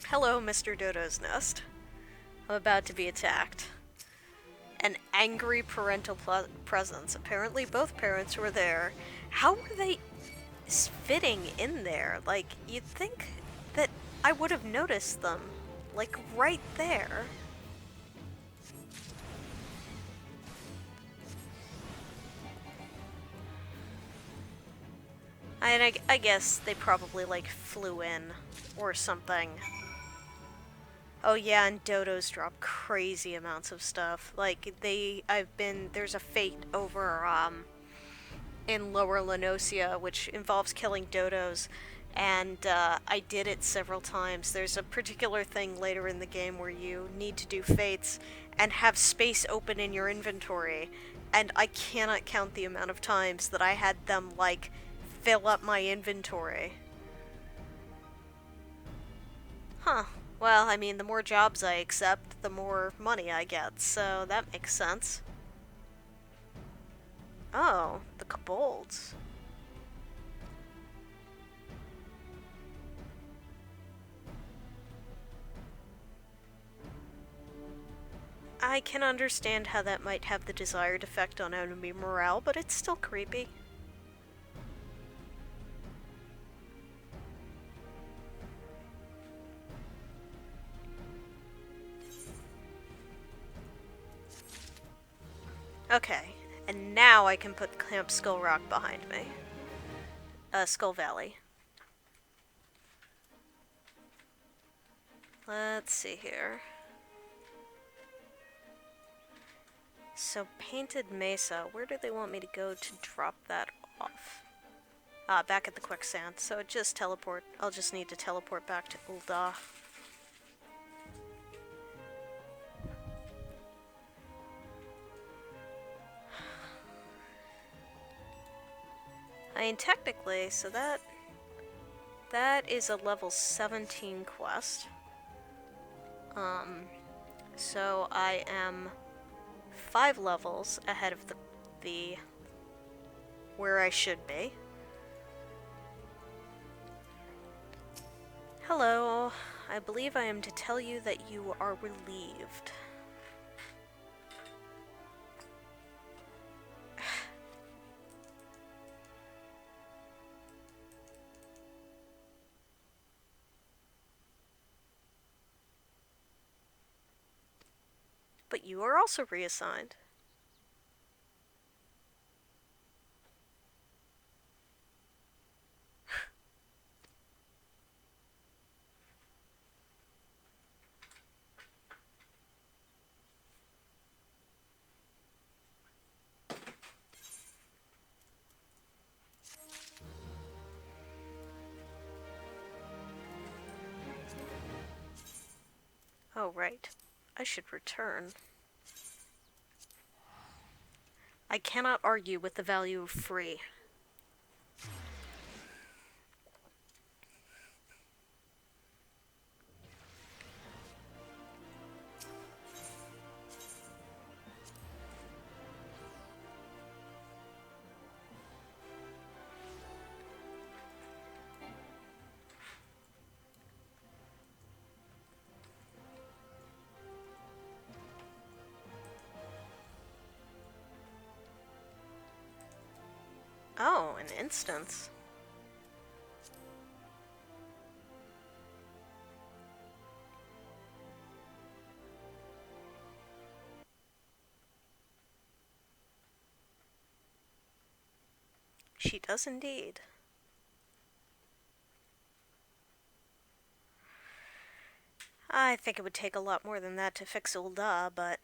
A: Hello, Mr. Dodo's Nest. I'm about to be attacked. An angry parental presence. Apparently both parents were there. How were they fitting in there? Like, you'd think that I would have noticed them. Like, right there. And I guess they probably, like, flew in or something. Oh yeah, and dodos drop crazy amounts of stuff. Like, there's a fate over, in Lower Lenosia, which involves killing dodos, and, I did it several times. There's a particular thing later in the game where you need to do fates and have space open in your inventory, and I cannot count the amount of times that I had them, like, fill up my inventory. Huh. Well, I mean, the more jobs I accept, the more money I get, so that makes sense. Oh, the kobolds. I can understand how that might have the desired effect on enemy morale, but it's still creepy. Okay, and now I can put Camp Skull Rock behind me. Skull Valley. Let's see here. So, Painted Mesa, where do they want me to go to drop that off? Back at the quicksand, so just teleport. I'll just need to teleport back to Ul'dah. I mean, technically, so that is a level 17 quest. So I am 5 levels ahead of the where I should be. Hello, I believe I am to tell you that you are relieved. But you are also reassigned. Oh, right. I should return. I cannot argue with the value of free. Oh, an instance. She does indeed. I think it would take a lot more than that to fix Ul'dah, but...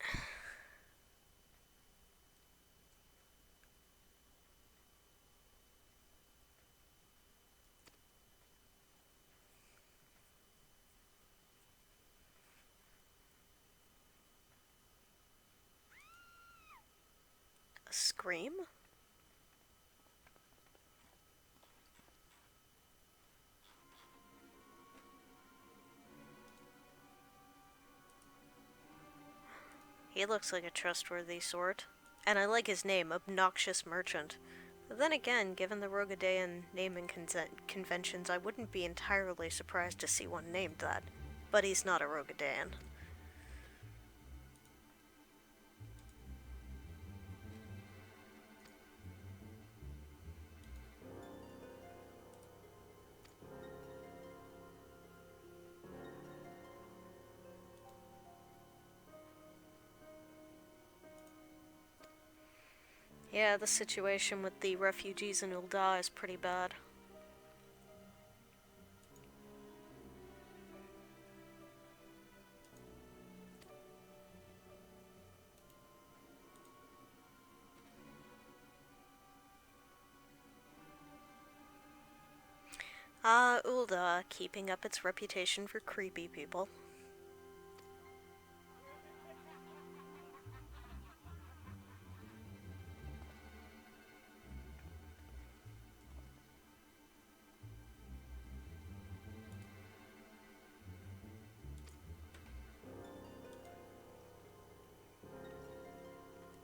A: A scream? He looks like a trustworthy sort. And I like his name, Obnoxious Merchant. But then again, given the Rogadean naming conventions, I wouldn't be entirely surprised to see one named that. But he's not a Rogadean. Yeah, the situation with the refugees in Ul'dah is pretty bad. Ul'dah, keeping up its reputation for creepy people.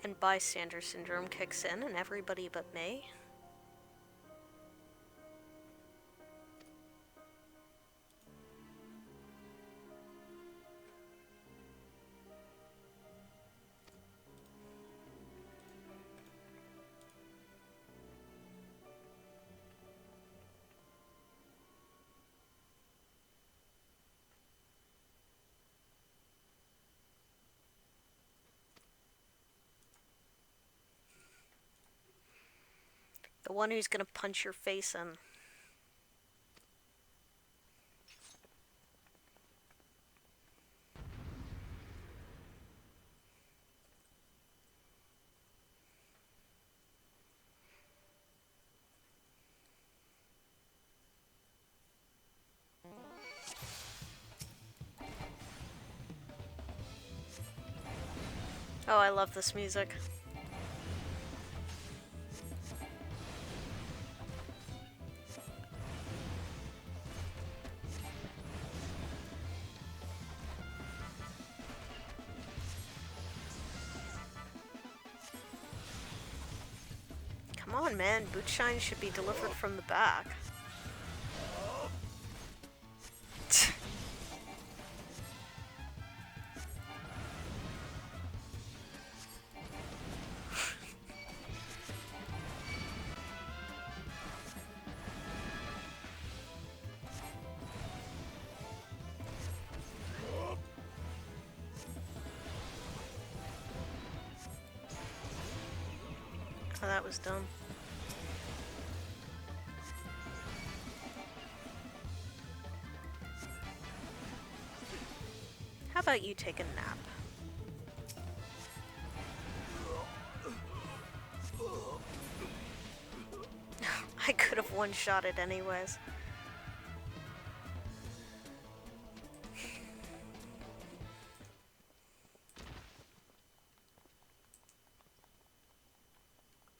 A: and bystander syndrome kicks in and everybody but me. The one who's gonna punch your face in. Oh, I love this music. Come on, man. Boot shine should be delivered from the back. Oh, that was dumb. How about you take a nap? I could have one-shot it anyways.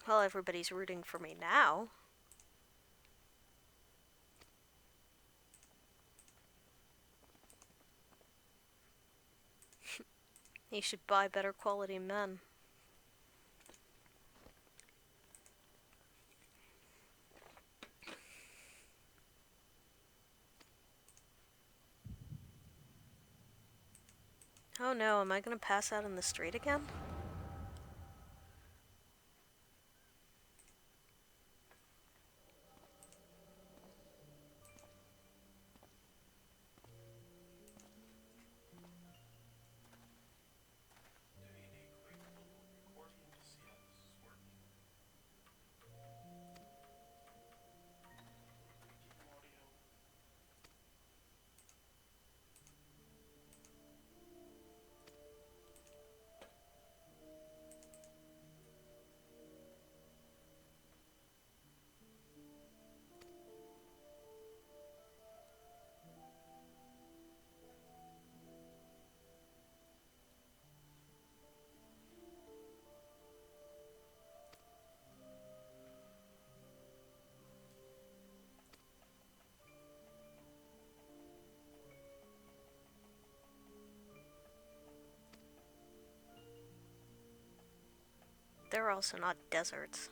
A: Well, everybody's rooting for me now. You should buy better quality men. Oh no, am I gonna pass out in the street again? They're also not deserts.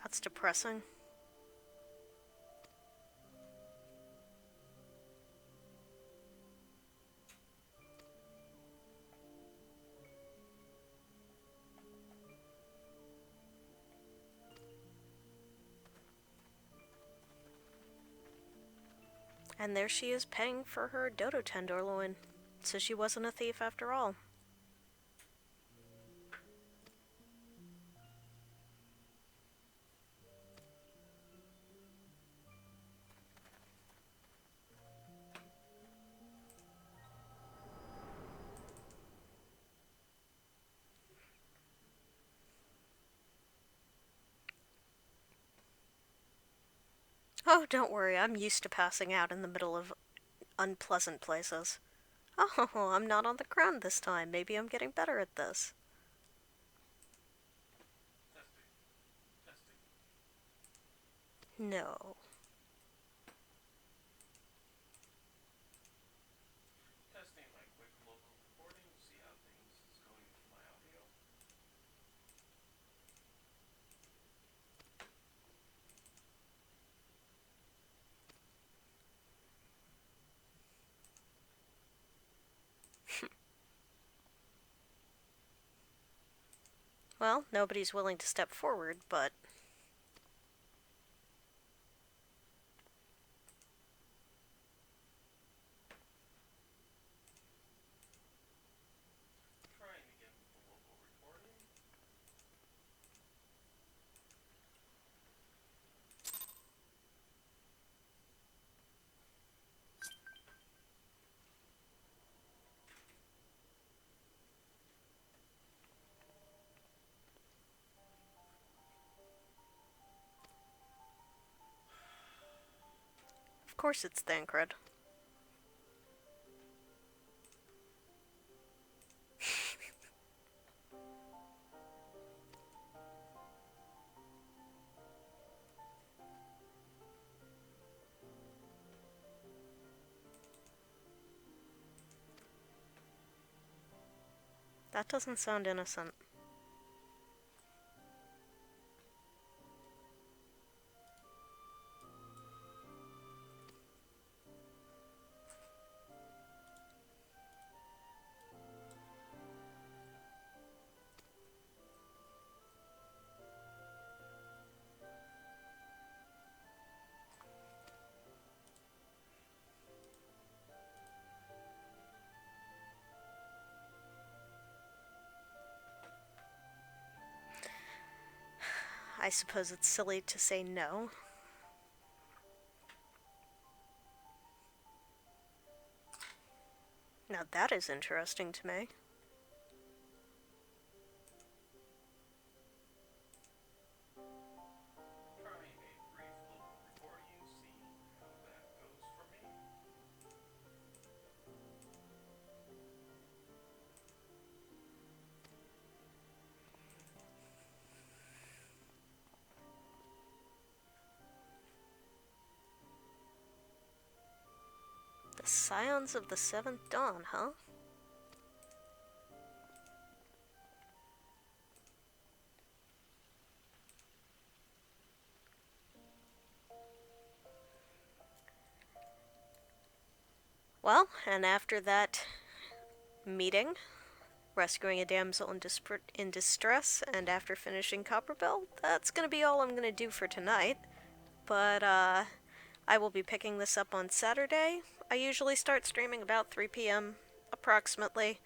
A: That's depressing. And there she is paying for her dodo tenderloin. So she wasn't a thief after all. Oh, don't worry, I'm used to passing out in the middle of unpleasant places. Oh, I'm not on the ground this time. Maybe I'm getting better at this. No. Well, nobody's willing to step forward, but... Of course it's Thancred. That doesn't sound innocent. I suppose it's silly to say no. Now that is interesting to me. The Scions of the Seventh Dawn, huh? Well, and after that meeting, rescuing a damsel in distress, and after finishing Copperbell, that's gonna be all I'm gonna do for tonight. But, I will be picking this up on Saturday. I usually start streaming about 3 p.m. approximately.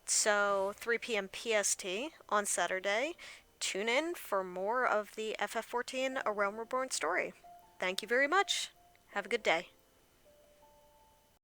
A: So 3 p.m. PST on Saturday. Tune in for more of the FF14 A Realm Reborn story. Thank you very much. Have a good day.